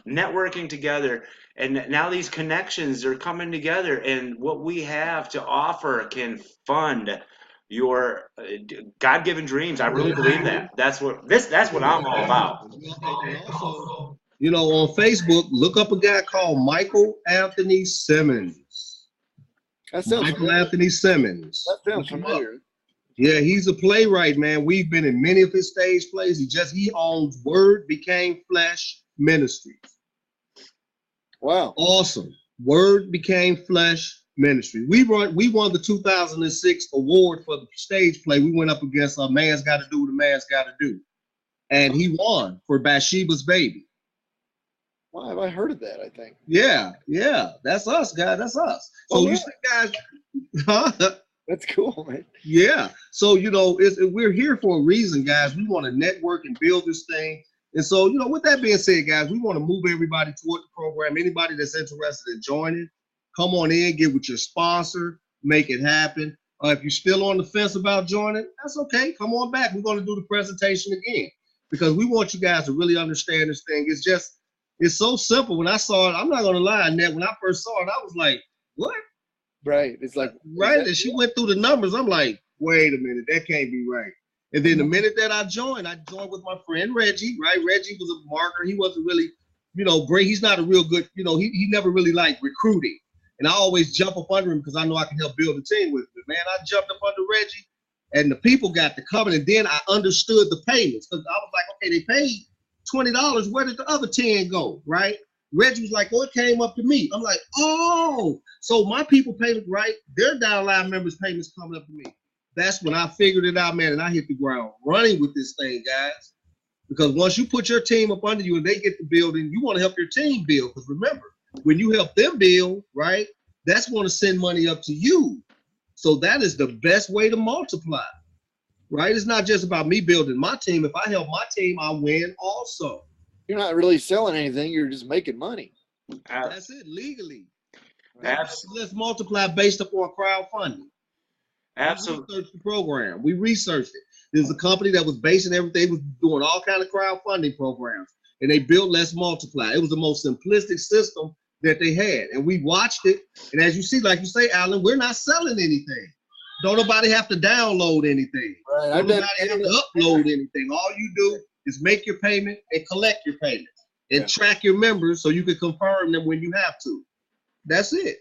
[SPEAKER 4] networking together. And now these connections are coming together, and what we have to offer can fund your God-given dreams. I really believe that. That's what I'm all about.
[SPEAKER 1] And also, on Facebook, look up a guy called Michael Anthony Simmons.
[SPEAKER 7] That sounds
[SPEAKER 1] Michael Anthony Simmons.
[SPEAKER 7] That sounds familiar.
[SPEAKER 1] Yeah, he's a playwright, man. We've been in many of his stage plays. He owns Word Became Flesh Ministries.
[SPEAKER 7] Wow.
[SPEAKER 1] Awesome. Word Became Flesh Ministry. We won the 2006 award for the stage play. We went up against A Man's Got to Do What a Man's Got to Do. And he won for Bathsheba's Baby.
[SPEAKER 7] Why have I heard of that, I think?
[SPEAKER 1] Yeah. That's us, guys. That's us. So you see, guys,
[SPEAKER 7] that's cool, man.
[SPEAKER 1] Yeah. So, we're here for a reason, guys. We want to network and build this thing. And so, with that being said, guys, we want to move everybody toward the program. Anybody that's interested in joining, come on in, get with your sponsor, make it happen. If you're still on the fence about joining, that's okay. Come on back. We're going to do the presentation again because we want you guys to really understand this thing. It's so simple. When I saw it, I'm not going to lie, Annette, when I first saw it, I was like, what?
[SPEAKER 7] Right. It's like,
[SPEAKER 1] right. And she went through the numbers. I'm like, wait a minute, that can't be right. And then the minute that I joined with my friend Reggie, right? Reggie was a marketer. He wasn't really, great. He's not a real good, he never really liked recruiting. And I always jump up under him because I know I can help build a team with him. But man, I jumped up under Reggie and the people got to coming. And then I understood the payments because I was like, okay, they paid $20. Where did the other 10 go, right? Reggie was like, oh, it came up to me. I'm like, oh, so my people paid, right? Their downline members' payments coming up to me. That's when I figured it out, man, and I hit the ground running with this thing, guys. Because once you put your team up under you and they get to building, you want to help your team build. Because remember, when you help them build, right, that's going to send money up to you. So that is the best way to multiply, right? It's not just about me building my team. If I help my team, I win also.
[SPEAKER 7] You're not really selling anything. You're just making money.
[SPEAKER 1] That's it, legally. Let's multiply based upon crowdfunding.
[SPEAKER 4] Absolutely.
[SPEAKER 1] We researched the program. We researched it. There's a company that was basing everything, was doing all kind of crowdfunding programs, and they built Let's Multiply. It was the most simplistic system that they had, and we watched it. And as you see, like you say, Alan, we're not selling anything. Don't nobody have to download anything.
[SPEAKER 7] Right.
[SPEAKER 1] Don't nobody have to upload anything. All you do is make your payment and collect your payment and track your members so you can confirm them when you have to. That's it.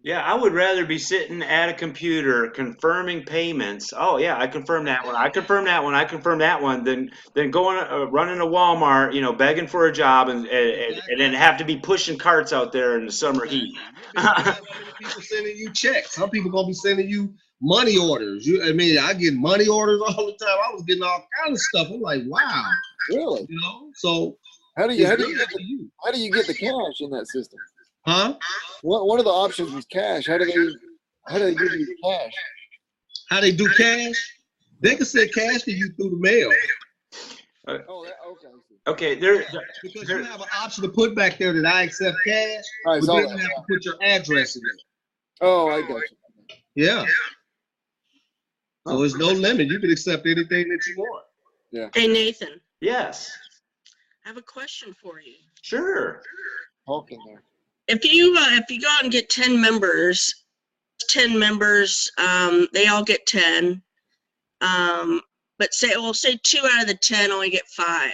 [SPEAKER 4] Yeah, I would rather be sitting at a computer confirming payments. Oh yeah, I confirm that one. I confirm that one. I confirm that one. Than going running to Walmart, begging for a job and then have to be pushing carts out there in the summer heat.
[SPEAKER 1] People sending you checks. Some people gonna be sending you money orders. I get money orders all the time. I was getting all kind of stuff. I'm like, wow,
[SPEAKER 7] really?
[SPEAKER 1] So
[SPEAKER 7] how do you get the cash in that system?
[SPEAKER 1] Huh?
[SPEAKER 7] One of the options was cash. How do they give you cash?
[SPEAKER 1] How they do cash? They can send cash to you through the mail.
[SPEAKER 4] Okay.
[SPEAKER 1] Because you have an option to put back there that I accept cash, but then you have to put your address in there.
[SPEAKER 7] Oh, I got you.
[SPEAKER 1] Yeah. So there's no limit. You can accept anything that you want.
[SPEAKER 7] Yeah.
[SPEAKER 9] Hey, Nathan.
[SPEAKER 4] Yes.
[SPEAKER 9] I have a question for you.
[SPEAKER 4] Sure.
[SPEAKER 7] Talking there.
[SPEAKER 9] If you go out and get 10 members, they all get 10. But say 2 out of the 10 only get 5.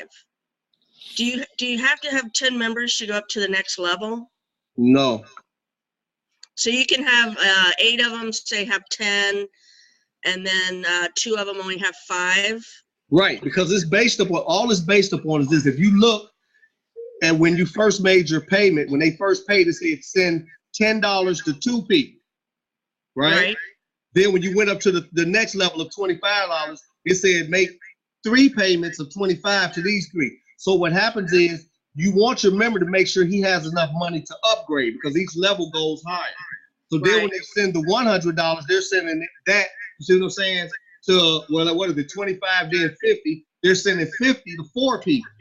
[SPEAKER 9] Do you have to have 10 members to go up to the next level?
[SPEAKER 1] No.
[SPEAKER 9] So you can have 8 of them say have 10, and then 2 of them only have 5.
[SPEAKER 1] Right, because it's based upon is this. If you look, and when you first made your payment, when they first paid, it said send $10 to 2 people, right? Then when you went up to the next level of $25, it said make 3 payments of $25 to these 3. So what happens is you want your member to make sure he has enough money to upgrade because each level goes higher. So then when they send the $100, they're sending that, you see what I'm saying, to, what is it, 25, then 50, they're sending 50 to 4 people.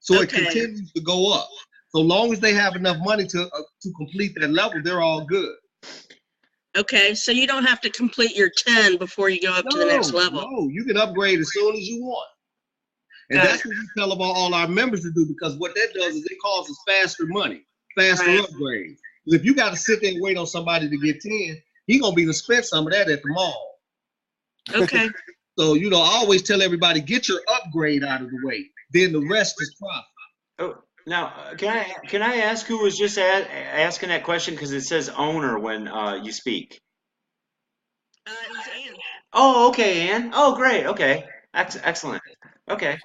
[SPEAKER 1] So it continues to go up. So long as they have enough money to complete that level, they're all good.
[SPEAKER 9] Okay, so you don't have to complete your 10 before you go up to the next level.
[SPEAKER 1] No, you can upgrade as soon as you want. And that's what we tell about all our members to do, because what that does is it causes faster money, faster upgrades. Because if you got to sit there and wait on somebody to get 10, he's going to be to spend some of that at the mall.
[SPEAKER 9] Okay.
[SPEAKER 1] So, I always tell everybody, get your upgrade out of the way. Then the rest is profit.
[SPEAKER 4] Oh, now, can I ask who was just asking that question? Because it says owner when you speak.
[SPEAKER 9] It was Ann.
[SPEAKER 4] Oh, okay, Ann. Oh, great. Okay. Excellent. Okay.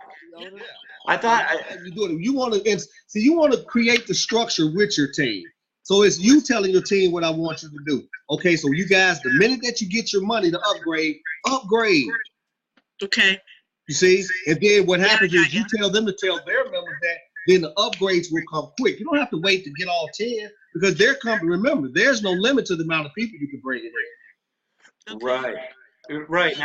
[SPEAKER 4] I thought
[SPEAKER 1] you want to create the structure with your team. So it's you telling your team what I want you to do. Okay, so you guys, the minute that you get your money to upgrade.
[SPEAKER 9] Okay.
[SPEAKER 1] You see? And then what happens is you tell them to tell their members that, then the upgrades will come quick. You don't have to wait to get all 10 because they're coming. Remember, there's no limit to the amount of people you can bring in.
[SPEAKER 4] Okay. Right.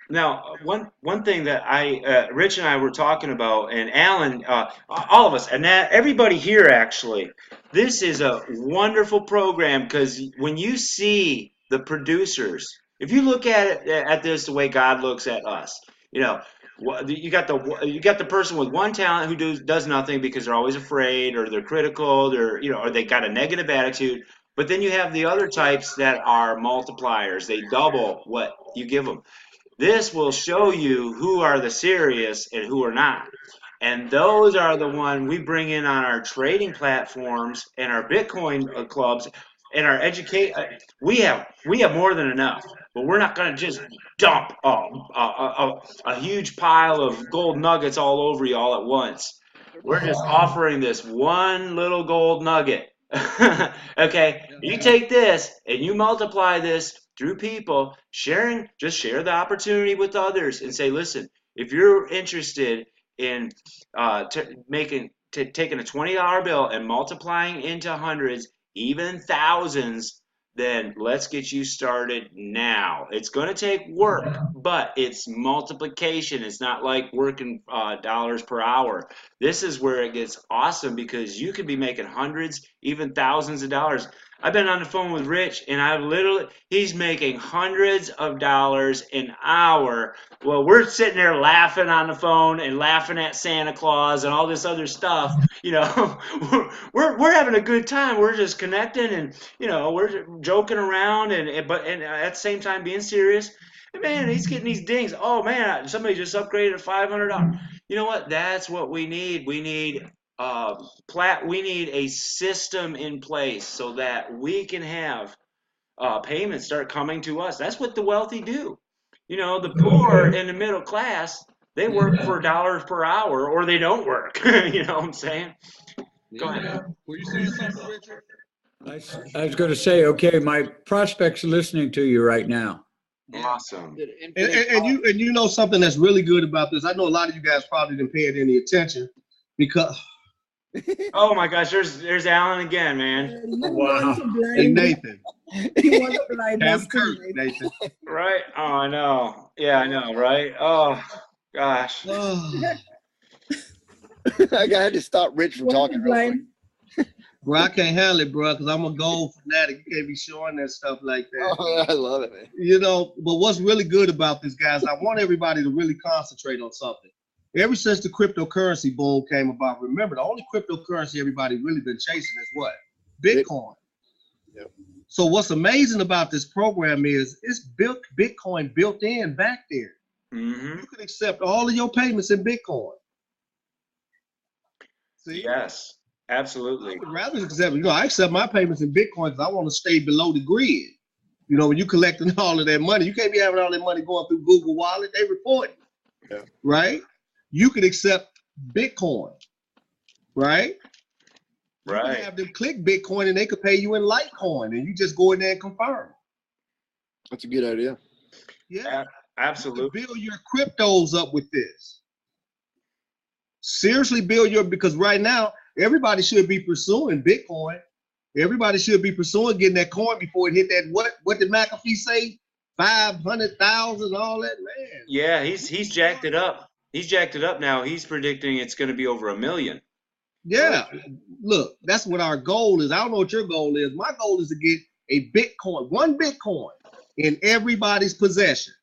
[SPEAKER 4] Now, one thing that Rich and I were talking about, and Alan, all of us, and everybody here actually, this is a wonderful program because when you see the producers, if you look at this the way God looks at us, you got the person with one talent who does nothing because they're always afraid or they're critical, or they got a negative attitude. But then you have the other types that are multipliers. They double what you give them. This will show you who are the serious and who are not. And those are the one we bring in on our trading platforms and our Bitcoin clubs and our educate. We have more than enough, but we're not going to just dump a huge pile of gold nuggets all over you all at once. We're just offering this one little gold nugget. Okay, you take this and you multiply this through people sharing. Just share the opportunity with others and say, listen, if you're interested in taking a $20 bill and multiplying into hundreds, even thousands, then let's get you started now. It's going to take work, but it's multiplication. It's not like working dollars per hour. This is where it gets awesome because you could be making hundreds, even thousands of dollars. I've been on the phone with Rich, and he's making hundreds of dollars an hour. Well, we're sitting there laughing on the phone and laughing at Santa Claus and all this other stuff. You know, we're having a good time. We're just connecting, and we're joking around, and at the same time being serious. And man, he's getting these dings. Oh man, somebody just upgraded to $500. You know what? That's what we need. We need a system in place so that we can have payments start coming to us. That's what the wealthy do. The poor and the middle class, they work for dollars per hour, or they don't work. You know what I'm saying? Go ahead.
[SPEAKER 1] Were you saying something, Richard?
[SPEAKER 2] I was going to say, okay, my prospect's listening to you right now.
[SPEAKER 4] Awesome.
[SPEAKER 1] And you know something that's really good about this. I know a lot of you guys probably didn't pay it any attention because.
[SPEAKER 4] Oh my gosh, there's Alan again, man.
[SPEAKER 2] Wow.
[SPEAKER 1] Hey, Nathan.
[SPEAKER 6] You want to blind us
[SPEAKER 1] Kirk,
[SPEAKER 6] tonight.
[SPEAKER 1] Nathan.
[SPEAKER 4] Right? Oh, I know. Yeah, I know, right? Oh, gosh.
[SPEAKER 7] I had to stop Rich from talking real quick.
[SPEAKER 1] Bro, I can't handle it, bro, because I'm a gold fanatic. You can't be showing that stuff like that.
[SPEAKER 7] Oh, I love it, man.
[SPEAKER 1] But what's really good about this, guys, I want everybody to really concentrate on something. Ever since the cryptocurrency boom came about, remember, the only cryptocurrency everybody really been chasing is what? Bitcoin.
[SPEAKER 7] Yep.
[SPEAKER 1] So what's amazing about this program is it's Bitcoin built in back there.
[SPEAKER 4] Mm-hmm.
[SPEAKER 1] You can accept all of your payments in Bitcoin. See?
[SPEAKER 4] Yes, absolutely.
[SPEAKER 1] I would rather accept, I accept my payments in Bitcoin because I want to stay below the grid. When you're collecting all of that money, you can't be having all that money going through Google Wallet. They report you, right? You could accept Bitcoin, right? You
[SPEAKER 4] Right.
[SPEAKER 1] can have them click Bitcoin and they could pay you in Litecoin, and you just go in there and confirm.
[SPEAKER 7] That's a good idea.
[SPEAKER 1] Yeah,
[SPEAKER 4] absolutely.
[SPEAKER 1] You can build your cryptos up with this. Seriously, because right now everybody should be pursuing Bitcoin. Everybody should be pursuing getting that coin before it hit that what did McAfee say? 500,000, all that, man.
[SPEAKER 4] Yeah, he's jacked it up. He's jacked it up now. He's predicting it's going to be over 1 million.
[SPEAKER 1] Yeah, look, that's what our goal is. I don't know what your goal is. My goal is to get one Bitcoin in everybody's possession.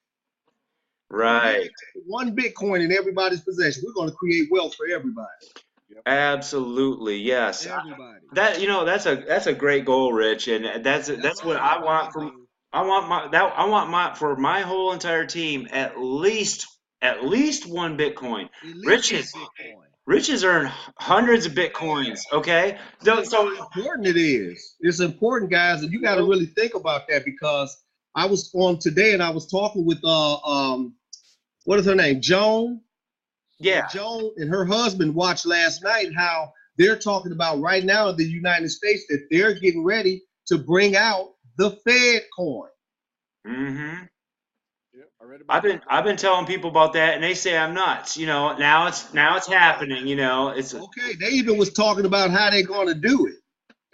[SPEAKER 4] Right.
[SPEAKER 1] One Bitcoin in everybody's possession. We're going to create wealth for everybody.
[SPEAKER 4] Absolutely, yes.
[SPEAKER 1] Everybody.
[SPEAKER 4] That's a great goal, Rich, and that's what I want for my whole entire team. At least one Bitcoin. Rich has earned hundreds of Bitcoins. Okay, so
[SPEAKER 1] important it is. It's important, guys, and you got to really think about that because I was on today and I was talking with what is her name, Joan.
[SPEAKER 4] Yeah.
[SPEAKER 1] Joan and her husband watched last night how they're talking about right now in the United States that they're getting ready to bring out the Fed coin.
[SPEAKER 4] Mm-hmm.
[SPEAKER 7] Yeah, I read about
[SPEAKER 4] I've been telling people about that, and they say I'm nuts. Now it's happening. It's
[SPEAKER 1] okay. They even was talking about how they're going to do it.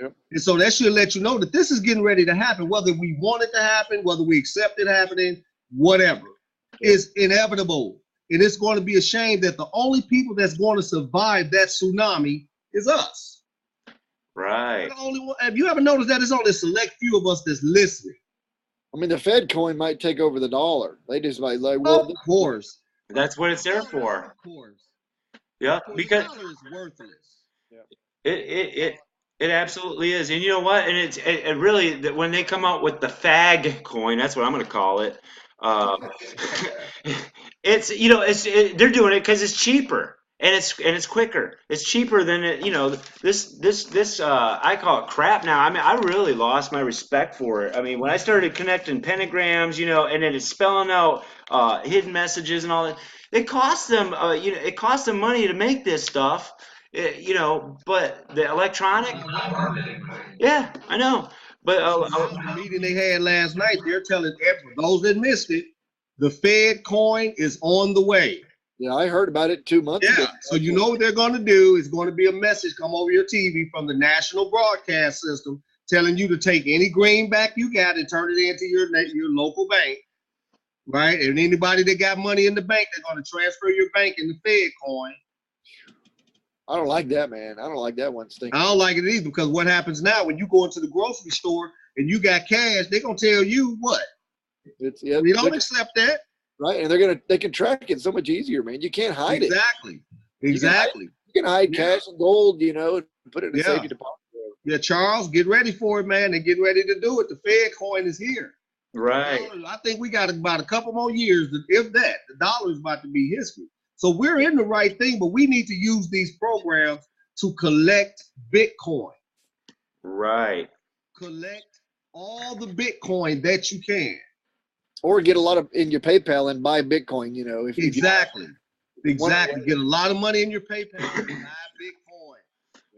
[SPEAKER 7] Yep.
[SPEAKER 1] And so that should let you know that this is getting ready to happen, whether we want it to happen, whether we accept it happening, whatever. It's inevitable. And it's going to be a shame that the only people that's going to survive that tsunami is us.
[SPEAKER 4] right.
[SPEAKER 1] The only one. Have you ever noticed that it's only a select few of us that's listening?
[SPEAKER 7] I mean, the Fed coin might take over the dollar. They just might
[SPEAKER 1] Of course.
[SPEAKER 4] That's what it's there for.
[SPEAKER 1] Of course.
[SPEAKER 4] Yeah, because
[SPEAKER 1] the dollar is worthless.
[SPEAKER 4] it absolutely is. And you know what? And it really, when they come out with the fag coin, that's what I'm going to call it. They're doing it because it's cheaper and it's quicker. It's cheaper than this I call it crap now. I mean, I really lost my respect for it. I mean, when I started connecting pentagrams, and then it's spelling out hidden messages and all that, it costs them it costs them money to make this stuff. But the electronic, yeah, I know. But
[SPEAKER 1] The meeting they had last night, they're telling those that missed it, the Fed coin is on the way.
[SPEAKER 7] Yeah, I heard about it 2 months ago.
[SPEAKER 1] Yeah, so you know what they're going to do is going to be a message come over your TV from the national broadcast system telling you to take any greenback you got and turn it into your local bank, right? And anybody that got money in the bank, they're going to transfer your bank in the Fed coin.
[SPEAKER 7] I don't like that, man. I don't like that one thing.
[SPEAKER 1] I don't like it either, because what happens now when you go into the grocery store and you got cash, they're going to tell you what? We don't accept that.
[SPEAKER 7] Right, and they can track it so much easier, man. You can't hide it.
[SPEAKER 1] Exactly.
[SPEAKER 7] You can hide cash and gold, and put it in a safety deposit.
[SPEAKER 1] Yeah, Charles, get ready for it, man. They're getting ready to do it. The Fed coin is here.
[SPEAKER 4] Right.
[SPEAKER 1] I think we got about a couple more years, if that. The dollar is about to be history. So we're in the right thing, but we need to use these programs to collect Bitcoin.
[SPEAKER 4] Right.
[SPEAKER 1] Collect all the Bitcoin that you can.
[SPEAKER 7] Or get a lot of in your PayPal and buy Bitcoin,
[SPEAKER 1] Exactly. Get a lot of money in your PayPal and buy Bitcoin.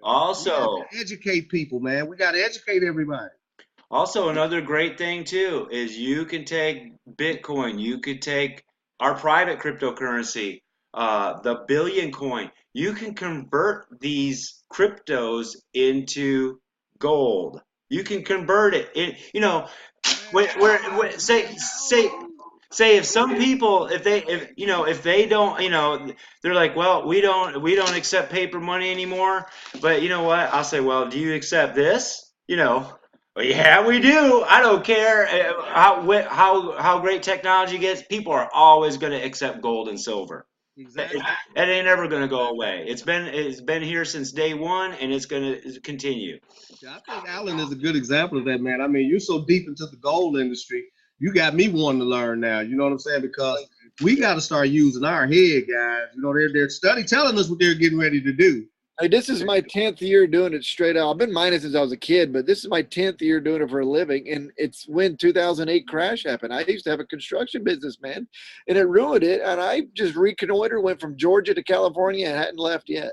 [SPEAKER 4] Also,
[SPEAKER 1] educate people, man. We got to educate everybody.
[SPEAKER 4] Also, another great thing too is you can take Bitcoin, you could take our private cryptocurrency, the Billion coin. You can convert these cryptos into gold. You can convert it in, say if some people if they don't, they're like, well, we don't accept paper money anymore. But you know what? I'll say, well, do you accept this? Well, yeah, we do. I don't care how great technology gets. People are always going to accept gold and silver.
[SPEAKER 1] Exactly.
[SPEAKER 4] That ain't ever going to go away. It's been here since day one, and it's going to continue.
[SPEAKER 1] I think Alan is a good example of that, man. I mean, you're so deep into the gold industry. You got me wanting to learn now. You know what I'm saying? Because we got to start using our head, guys. They're telling us what they're getting ready to do.
[SPEAKER 7] Hey, this is my 10th year doing it straight out. I've been mining since I was a kid, but this is my 10th year doing it for a living. And it's when 2008 crash happened. I used to have a construction business, man, and it ruined it. And I just reconnoitered, went from Georgia to California and hadn't left yet.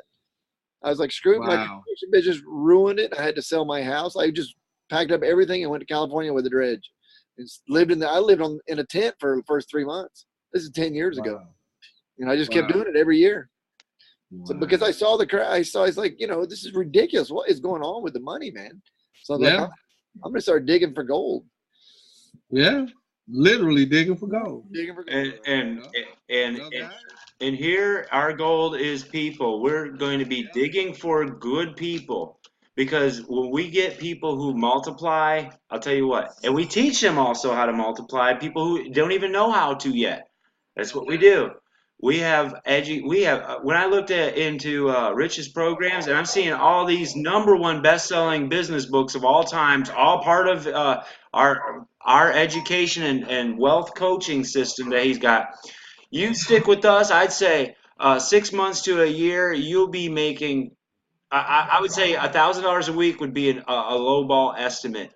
[SPEAKER 7] I was like, screw it. My construction business ruined it. I had to sell my house. I just packed up everything and went to California with a dredge. And I lived in a tent for the first 3 months. This is 10 years ago. And I just kept doing it every year. So because I saw it's like, this is ridiculous. What is going on with the money, man? So I was like, I'm going to start digging for gold.
[SPEAKER 1] Yeah, literally digging for gold.
[SPEAKER 4] And here our goal is people. We're going to be digging for good people. Because when we get people who multiply, I'll tell you what, and we teach them also how to multiply, people who don't even know how to yet. That's what we do. When I looked into Rich's programs, and I'm seeing all these #1 best-selling business books of all times, all part of our education and wealth coaching system that he's got. You stick with us, I'd say 6 months to a year, you'll be making, I would say $1,000 a week would be a low ball estimate.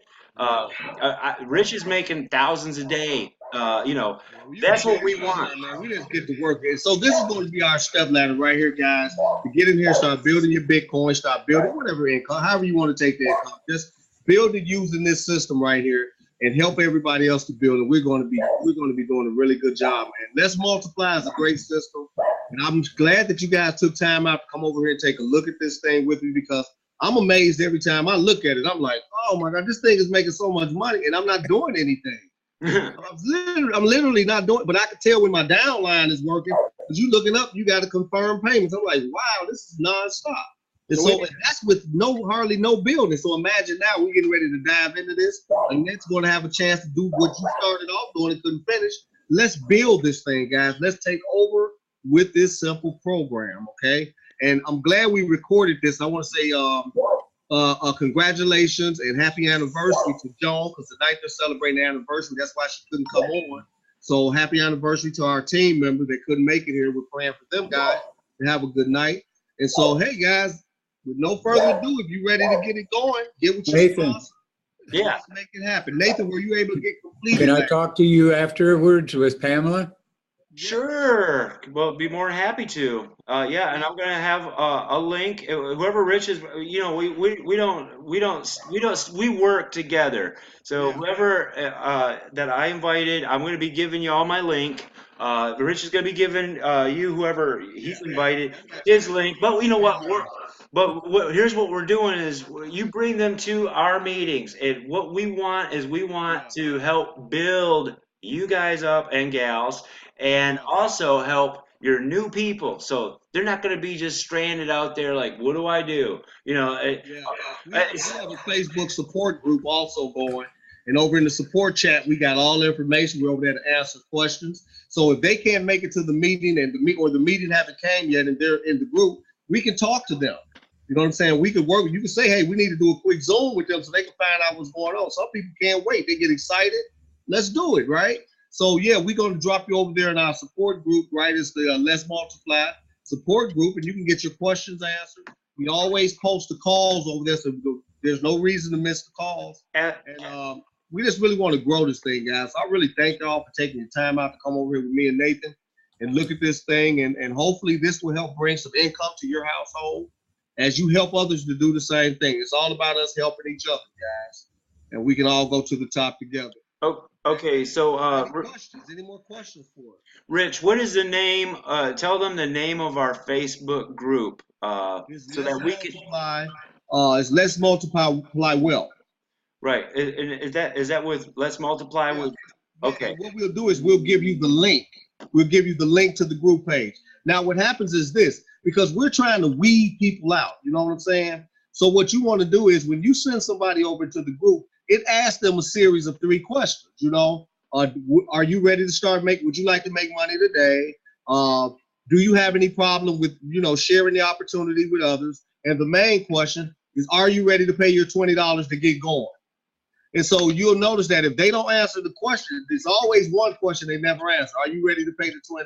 [SPEAKER 4] Rich is making thousands a day. That's what we want.
[SPEAKER 1] Man. We just get to work. So this is going to be our step ladder right here, guys. To get in here, start building your Bitcoin, start building whatever income, however you want to take that income. Just build it using this system right here and help everybody else to build it. We're going to be doing a really good job, man. Let's Multiply is a great system. And I'm glad that you guys took time out to come over here and take a look at this thing with me, because I'm amazed every time I look at it. I'm like, oh my God, this thing is making so much money and I'm not doing anything. I'm literally not doing, but I can tell when my downline is working, because you looking up, you got to confirm payments. I'm like, wow, this is nonstop. And so that's with hardly no building. So imagine now we're getting ready to dive into this, and that's going to have a chance to do what you started off doing and couldn't finish. Let's build this thing, guys. Let's take over with this simple program, okay? And I'm glad we recorded this. I want to say congratulations and happy anniversary to Joan, because tonight they're celebrating the anniversary. That's why she couldn't come on. So happy anniversary to our team members that couldn't make it here. We're praying for them, guys, to have a good night. And so, hey, guys, with no further ado, if you're ready to get it going, get with your sponsor.
[SPEAKER 4] Yeah.
[SPEAKER 1] Let's make it happen. Nathan, were you able to get completed?
[SPEAKER 2] Can I talk to you afterwards with Pamela?
[SPEAKER 4] Sure. Well, be more than happy to. Yeah, and I'm gonna have a link. Whoever Rich is, we work together. So whoever that I invited, I'm gonna be giving you all my link. Rich is gonna be giving you, whoever he's invited, his link. But you know what? But here's what we're doing is you bring them to our meetings. And what we want is we want to help build you guys up and gals and also help your new people. So they're not going to be just stranded out there like, what do I do? You know,
[SPEAKER 1] we have a Facebook support group also going. And over in the support chat, we got all the information. We're over there to answer questions. So if they can't make it to the meeting and the meeting haven't came yet and they're in the group, we can talk to them. You know what I'm saying? We could work. You can say, hey, we need to do a quick Zoom with them so they can find out what's going on. Some people can't wait. They get excited. Let's do it, right? So yeah, we're going to drop you over there in our support group, right? It's the Let's Multiply support group, and you can get your questions answered. We always post the calls over there, so there's no reason to miss the calls. And we just really want to grow this thing, guys. So I really thank y'all for taking your time out to come over here with me and Nathan and look at this thing. And hopefully this will help bring some income to your household as you help others to do the same thing. It's all about us helping each other, guys. And we can all go to the top together.
[SPEAKER 4] Oh, okay, so
[SPEAKER 1] any more questions for us?
[SPEAKER 4] Rich, what is the name? Tell them the name of our Facebook group so that we can.
[SPEAKER 1] It's Let's Multiply Wealth.
[SPEAKER 4] Right. Is that with Let's Multiply with? Okay.
[SPEAKER 1] And what we'll do is we'll give you the link. We'll give you the link to the group page. Now, what happens is this, because we're trying to weed people out. You know what I'm saying? So what you want to do is when you send somebody over to the group, it asks them a series of 3 questions. You know, are you ready to start would you like to make money today? Do you have any problem with, sharing the opportunity with others? And the main question is, are you ready to pay your $20 to get going? And so you'll notice that if they don't answer the question, there's always one question they never answer. Are you ready to pay the $20?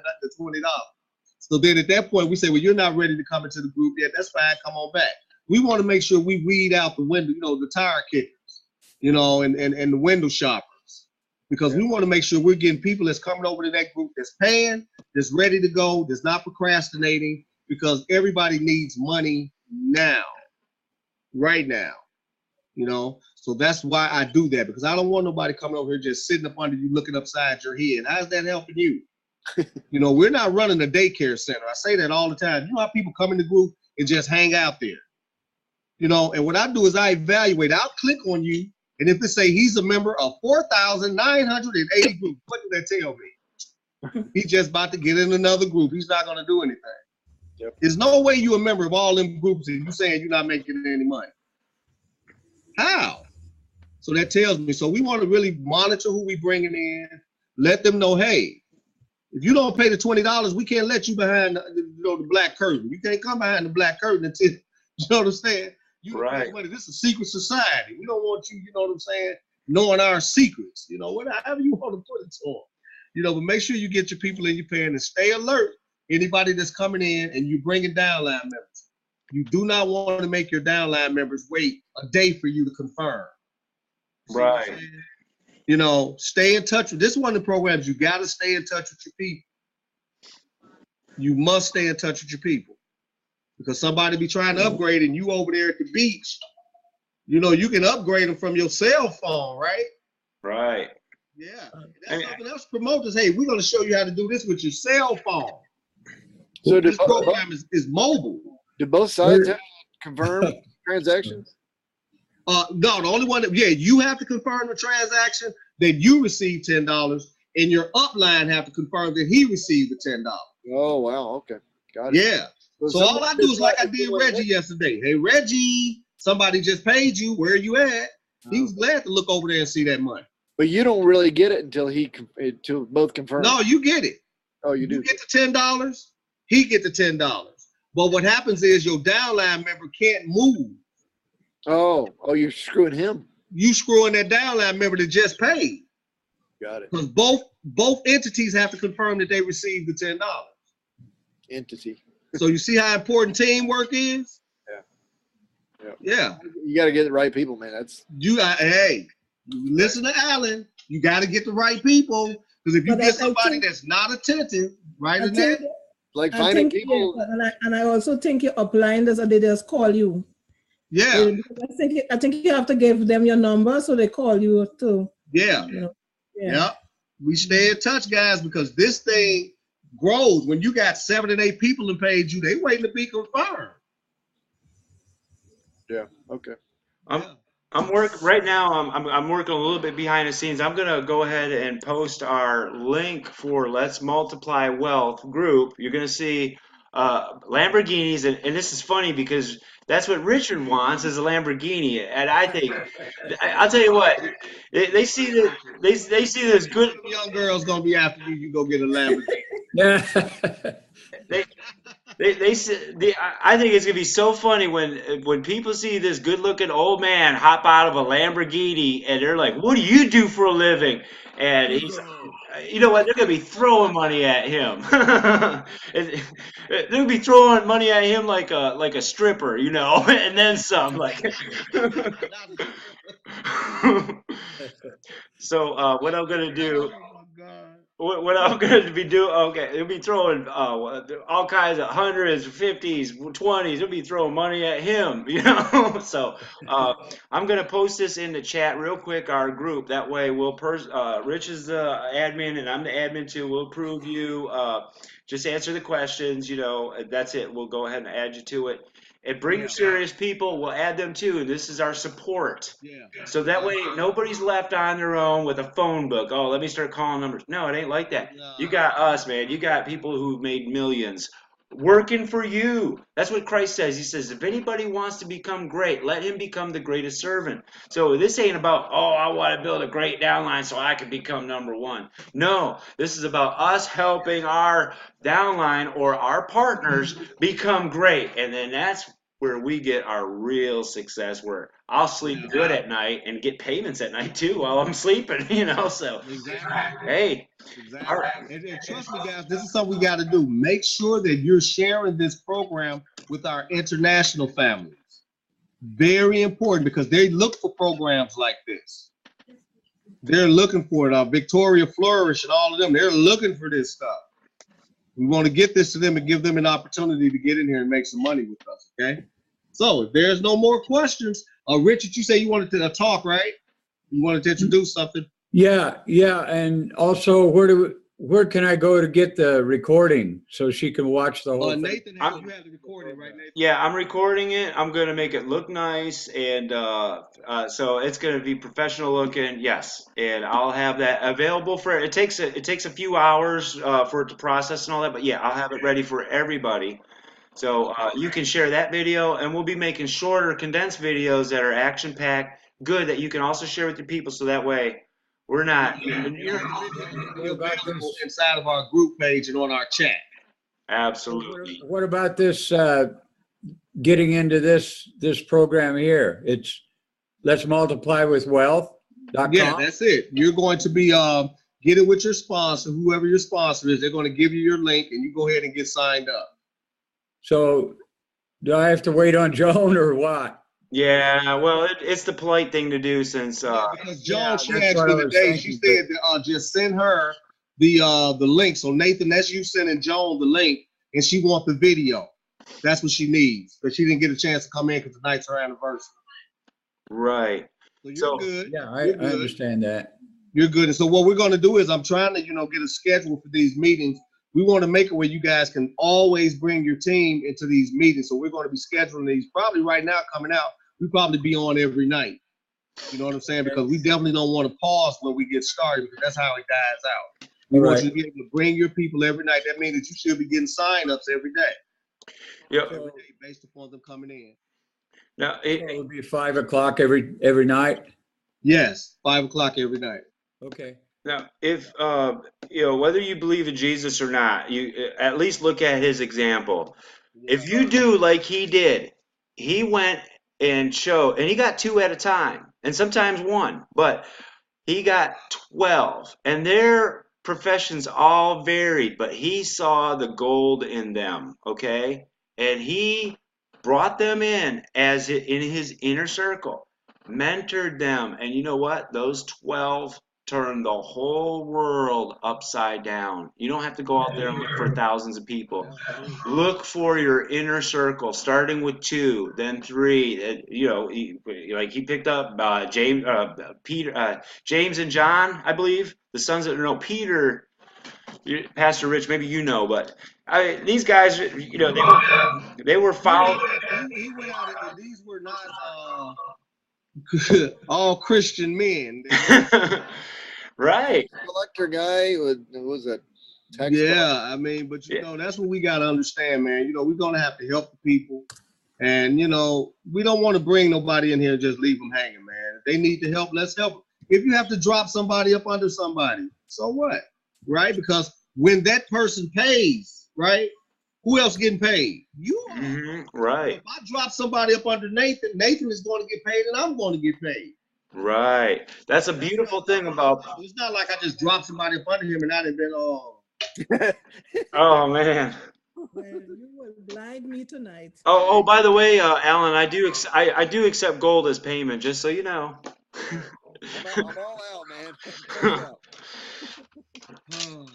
[SPEAKER 1] So then at that point, we say, well, you're not ready to come into the group yet. That's fine. Come on back. We want to make sure we weed out the window, the tire kickers, and the window shoppers, because we want to make sure we're getting people that's coming over to that group that's paying, that's ready to go, that's not procrastinating, because everybody needs money now, right now, So that's why I do that, because I don't want nobody coming over here just sitting up under you looking upside your head. How's that helping you? We're not running a daycare center. I say that all the time. You know how people come in the group and just hang out there? And what I do is I evaluate. I'll click on you, and if they say he's a member of 4,980 groups, what did that tell me? He's just about to get in another group. He's not going to do anything. Yep. There's no way you're a member of all them groups and you saying you're not making any money. How? So that tells me. So we want to really monitor who we bringing in, let them know, hey, if you don't pay the $20, we can't let you behind the black curtain. You can't come behind the black curtain until, you know what I'm saying? Right. This is a secret society. We don't want you, you know what I'm saying, knowing our secrets, whatever you want to put it on. But make sure you get your people in your pen and stay alert. Anybody that's coming in and you bringing downline members, you do not want to make your downline members wait a day for you to confirm.
[SPEAKER 4] Right.
[SPEAKER 1] Stay in touch with this. Is one of the programs you got to stay in touch with your people. You must stay in touch with your people, because somebody be trying to upgrade and you over there at the beach, you can upgrade them from your cell phone, right?
[SPEAKER 4] Right.
[SPEAKER 1] Yeah. That's something else. Promoters, hey, we're going to show you how to do this with your cell phone. So this program is mobile.
[SPEAKER 7] Do both sides have to confirm transactions?
[SPEAKER 1] No, the only one you have to confirm the transaction, then you receive $10, and your upline have to confirm that he received the $10.
[SPEAKER 7] Oh, wow. Okay. Got it.
[SPEAKER 1] Yeah. So all I do is like I did Reggie yesterday. Hey, Reggie, somebody just paid you. Where are you at? He was glad to look over there and see that money.
[SPEAKER 7] But you don't really get it until both confirm.
[SPEAKER 1] No, you get it.
[SPEAKER 7] Oh, you do.
[SPEAKER 1] You get the $10. He get the $10. But what happens is your downline member can't move.
[SPEAKER 7] Oh, you're screwing him.
[SPEAKER 1] You screwing that downline member that just paid.
[SPEAKER 7] Got it.
[SPEAKER 1] Because both entities have to confirm that they received the $10.
[SPEAKER 7] Entity.
[SPEAKER 1] So you see how important teamwork is? Yeah.
[SPEAKER 7] You got to get the right people, man.
[SPEAKER 1] Hey, listen to Alan. You got to get the right people, because if you get somebody that's not attentive, right in there,
[SPEAKER 7] like finding people.
[SPEAKER 6] And I also think your upline they just call you.
[SPEAKER 1] Yeah.
[SPEAKER 6] I think you have to give them your number so they call you too.
[SPEAKER 1] Yeah. Yeah. We stay in touch, guys, because this thing grows. When you got 7 and 8 people in page you, they waiting to be confirmed.
[SPEAKER 7] Yeah. Okay.
[SPEAKER 4] I'm working right now. I'm working a little bit behind the scenes. I'm gonna go ahead and post our link for Let's Multiply Wealth group. You're gonna see Lamborghinis, and this is funny because that's what Richard wants is a Lamborghini, and I think I'll tell you what they see that they see this good.
[SPEAKER 1] Young girls gonna be after you. You go get a Lamborghini.
[SPEAKER 2] Yeah.
[SPEAKER 4] I think it's gonna be so funny when people see this good-looking old man hop out of a Lamborghini and they're like, "What do you do for a living?" And he's, you know what? They're gonna be throwing money at him. They're gonna be throwing money at him like a stripper, you know, and then some. Like, so what I'm gonna do.
[SPEAKER 1] Oh my God.
[SPEAKER 4] What I'm going to be doing, okay, they'll be throwing all kinds of hundreds, 50s, 20s. They'll be throwing money at him, you know. So I'm going to post this in the chat real quick, our group. That way, Rich is the admin and I'm the admin too. We'll approve you. Just answer the questions, you know. That's it. We'll go ahead and add you to it. And bring serious people. We'll add them too. And this is our support.
[SPEAKER 1] Yeah.
[SPEAKER 4] So that way nobody's left on their own with a phone book. Oh, let me start calling numbers. No, it ain't like that. You got us, man. You got people who've made millions working for you. That's what Christ says. He says, if anybody wants to become great, let him become the greatest servant. So this ain't about, oh, I want to build a great downline so I can become number one. No, this is about us helping our downline or our partners become great. And then that's where we get our real success, where I'll sleep good at night and get payments at night too while I'm sleeping, you know. So hey,
[SPEAKER 1] Exactly. And trust me, guys, this is something we got to do. Make sure that you're sharing this program with our international families. Very important, because they look for programs like this. They're looking for it. Victoria Flourish and all of them, they're looking for this stuff. We want to get this to them and give them an opportunity to get in here and make some money with us, okay? So if there's no more questions, Richard, you say you wanted to talk, right? You wanted to introduce something?
[SPEAKER 2] Yeah, and also where can I go to get the recording so she can watch the whole thing?
[SPEAKER 1] Nathan, you have the recording, right, Nathan?
[SPEAKER 4] Yeah, I'm recording it. I'm gonna make it look nice, and so it's gonna be professional looking. Yes, and I'll have that available for. It takes a few hours for it to process and all that, but yeah, I'll have it ready for everybody. So you can share that video, and we'll be making shorter, condensed videos that are action packed, good, that you can also share with your people. So that way, we're not.
[SPEAKER 1] Inside of our group page and on our chat.
[SPEAKER 4] Absolutely.
[SPEAKER 2] What about this? Getting into this program here, it's Let's Multiply with Wealth.com.
[SPEAKER 1] Yeah, that's it. You're going to be get it with your sponsor, whoever your sponsor is. They're going to give you your link, and you go ahead and get signed up.
[SPEAKER 2] So, do I have to wait on Joan or what?
[SPEAKER 4] Yeah, well, it's the polite thing to do since
[SPEAKER 1] because Joan, she asked me today. She said that, just send her the link. So Nathan, that's you sending Joan the link, and she wants the video. That's what she needs, because she didn't get a chance to come in because tonight's her anniversary.
[SPEAKER 4] Right.
[SPEAKER 1] So you're good.
[SPEAKER 2] Yeah, I understand that.
[SPEAKER 1] You're good. And so what we're going to do is I'm trying to, get a schedule for these meetings. We want to make it where you guys can always bring your team into these meetings. So we're going to be scheduling these probably right now coming out. We probably be on every night. You know what I'm saying? Because we definitely don't want to pause when we get started, because that's how it dies out. We want you to be able to bring your people every night. That means that you should be getting sign-ups every day.
[SPEAKER 4] Yeah.
[SPEAKER 1] Every day based upon them coming in.
[SPEAKER 4] Now
[SPEAKER 2] it'll be 5 o'clock every night.
[SPEAKER 1] Yes, 5 o'clock every night.
[SPEAKER 2] Okay.
[SPEAKER 4] Now, if whether you believe in Jesus or not, you at least look at his example. Yeah. If you do like he did, he went and showed, and he got 2 at a time, and sometimes 1, but he got 12, and their professions all varied, but he saw the gold in them, okay? And he brought them in in his inner circle, mentored them, and you know what? Those 12 turned the whole world upside down. You don't have to go out there and look for thousands of people. Look for your inner circle, starting with 2, then 3. He picked up James and John, I believe, the sons of Peter. Pastor Rich, maybe you know, but these guys, they were following.
[SPEAKER 1] He went out, and these were not all Christian men.
[SPEAKER 4] Right.
[SPEAKER 7] Collector guy with what was that? Tax
[SPEAKER 1] Yeah, I mean, but you know, that's what we gotta understand, man. You know, we're gonna have to help the people, and you know, we don't want to bring nobody in here and just leave them hanging, man. If they need the help, let's help them. If you have to drop somebody up under somebody, so what, right? Because when that person pays, right, who else getting paid? You are.
[SPEAKER 4] Right.
[SPEAKER 1] If I drop somebody up under Nathan, Nathan is going to get paid, and I'm going to get paid.
[SPEAKER 4] Right. That's a beautiful thing about.
[SPEAKER 1] It's not like I just dropped somebody up under him and I done been
[SPEAKER 4] Oh man.
[SPEAKER 6] Well, you will blind me tonight.
[SPEAKER 4] Oh, by the way, Alan, I do accept gold as payment, just so you know.
[SPEAKER 7] I'm all out, man. I'm out.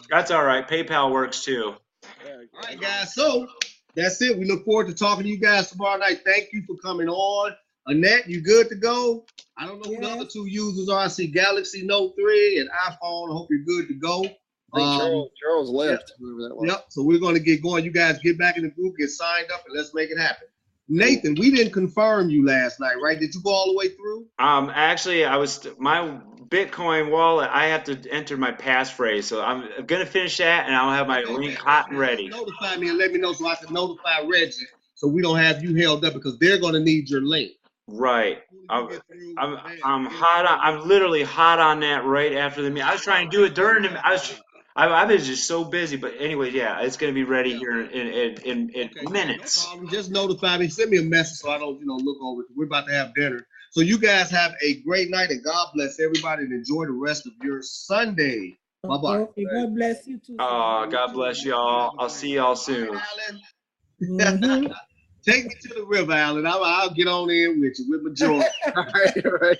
[SPEAKER 4] That's all right. PayPal works too.
[SPEAKER 1] All right, guys. So that's it. We look forward to talking to you guys tomorrow night. Thank you for coming on. Annette, you good to go? I don't know who the other two users are. I see Galaxy Note 3 and iPhone. I hope you're good to go.
[SPEAKER 7] Charles left.
[SPEAKER 1] Yep. So we're going to get going. You guys get back in the group, get signed up, and let's make it happen. Nathan, we didn't confirm you last night, right? Did you go all the way through?
[SPEAKER 4] Actually, my Bitcoin wallet, I have to enter my passphrase, so I'm gonna finish that, and I'll have my link hot and ready.
[SPEAKER 1] Notify me and let me know so I can notify Reggie, so we don't have you held up because they're going to need your link.
[SPEAKER 4] Right. I'm hot on. I'm literally hot on that right after the meeting. I was trying to do it during the. I've been just so busy, but anyway, yeah, it's gonna be ready here in minutes.
[SPEAKER 1] No problem. Just notify me. Send me a message so I don't, look over it. We're about to have dinner. So you guys have a great night and God bless everybody and enjoy the rest of your Sunday. Bye-bye.
[SPEAKER 6] Okay, God bless you too.
[SPEAKER 4] God bless y'all. I'll see y'all soon.
[SPEAKER 6] Mm-hmm.
[SPEAKER 1] Take me to the river, Alan. I'll get on in with you with my joy.
[SPEAKER 7] All right.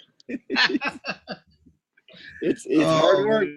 [SPEAKER 7] It's hard work.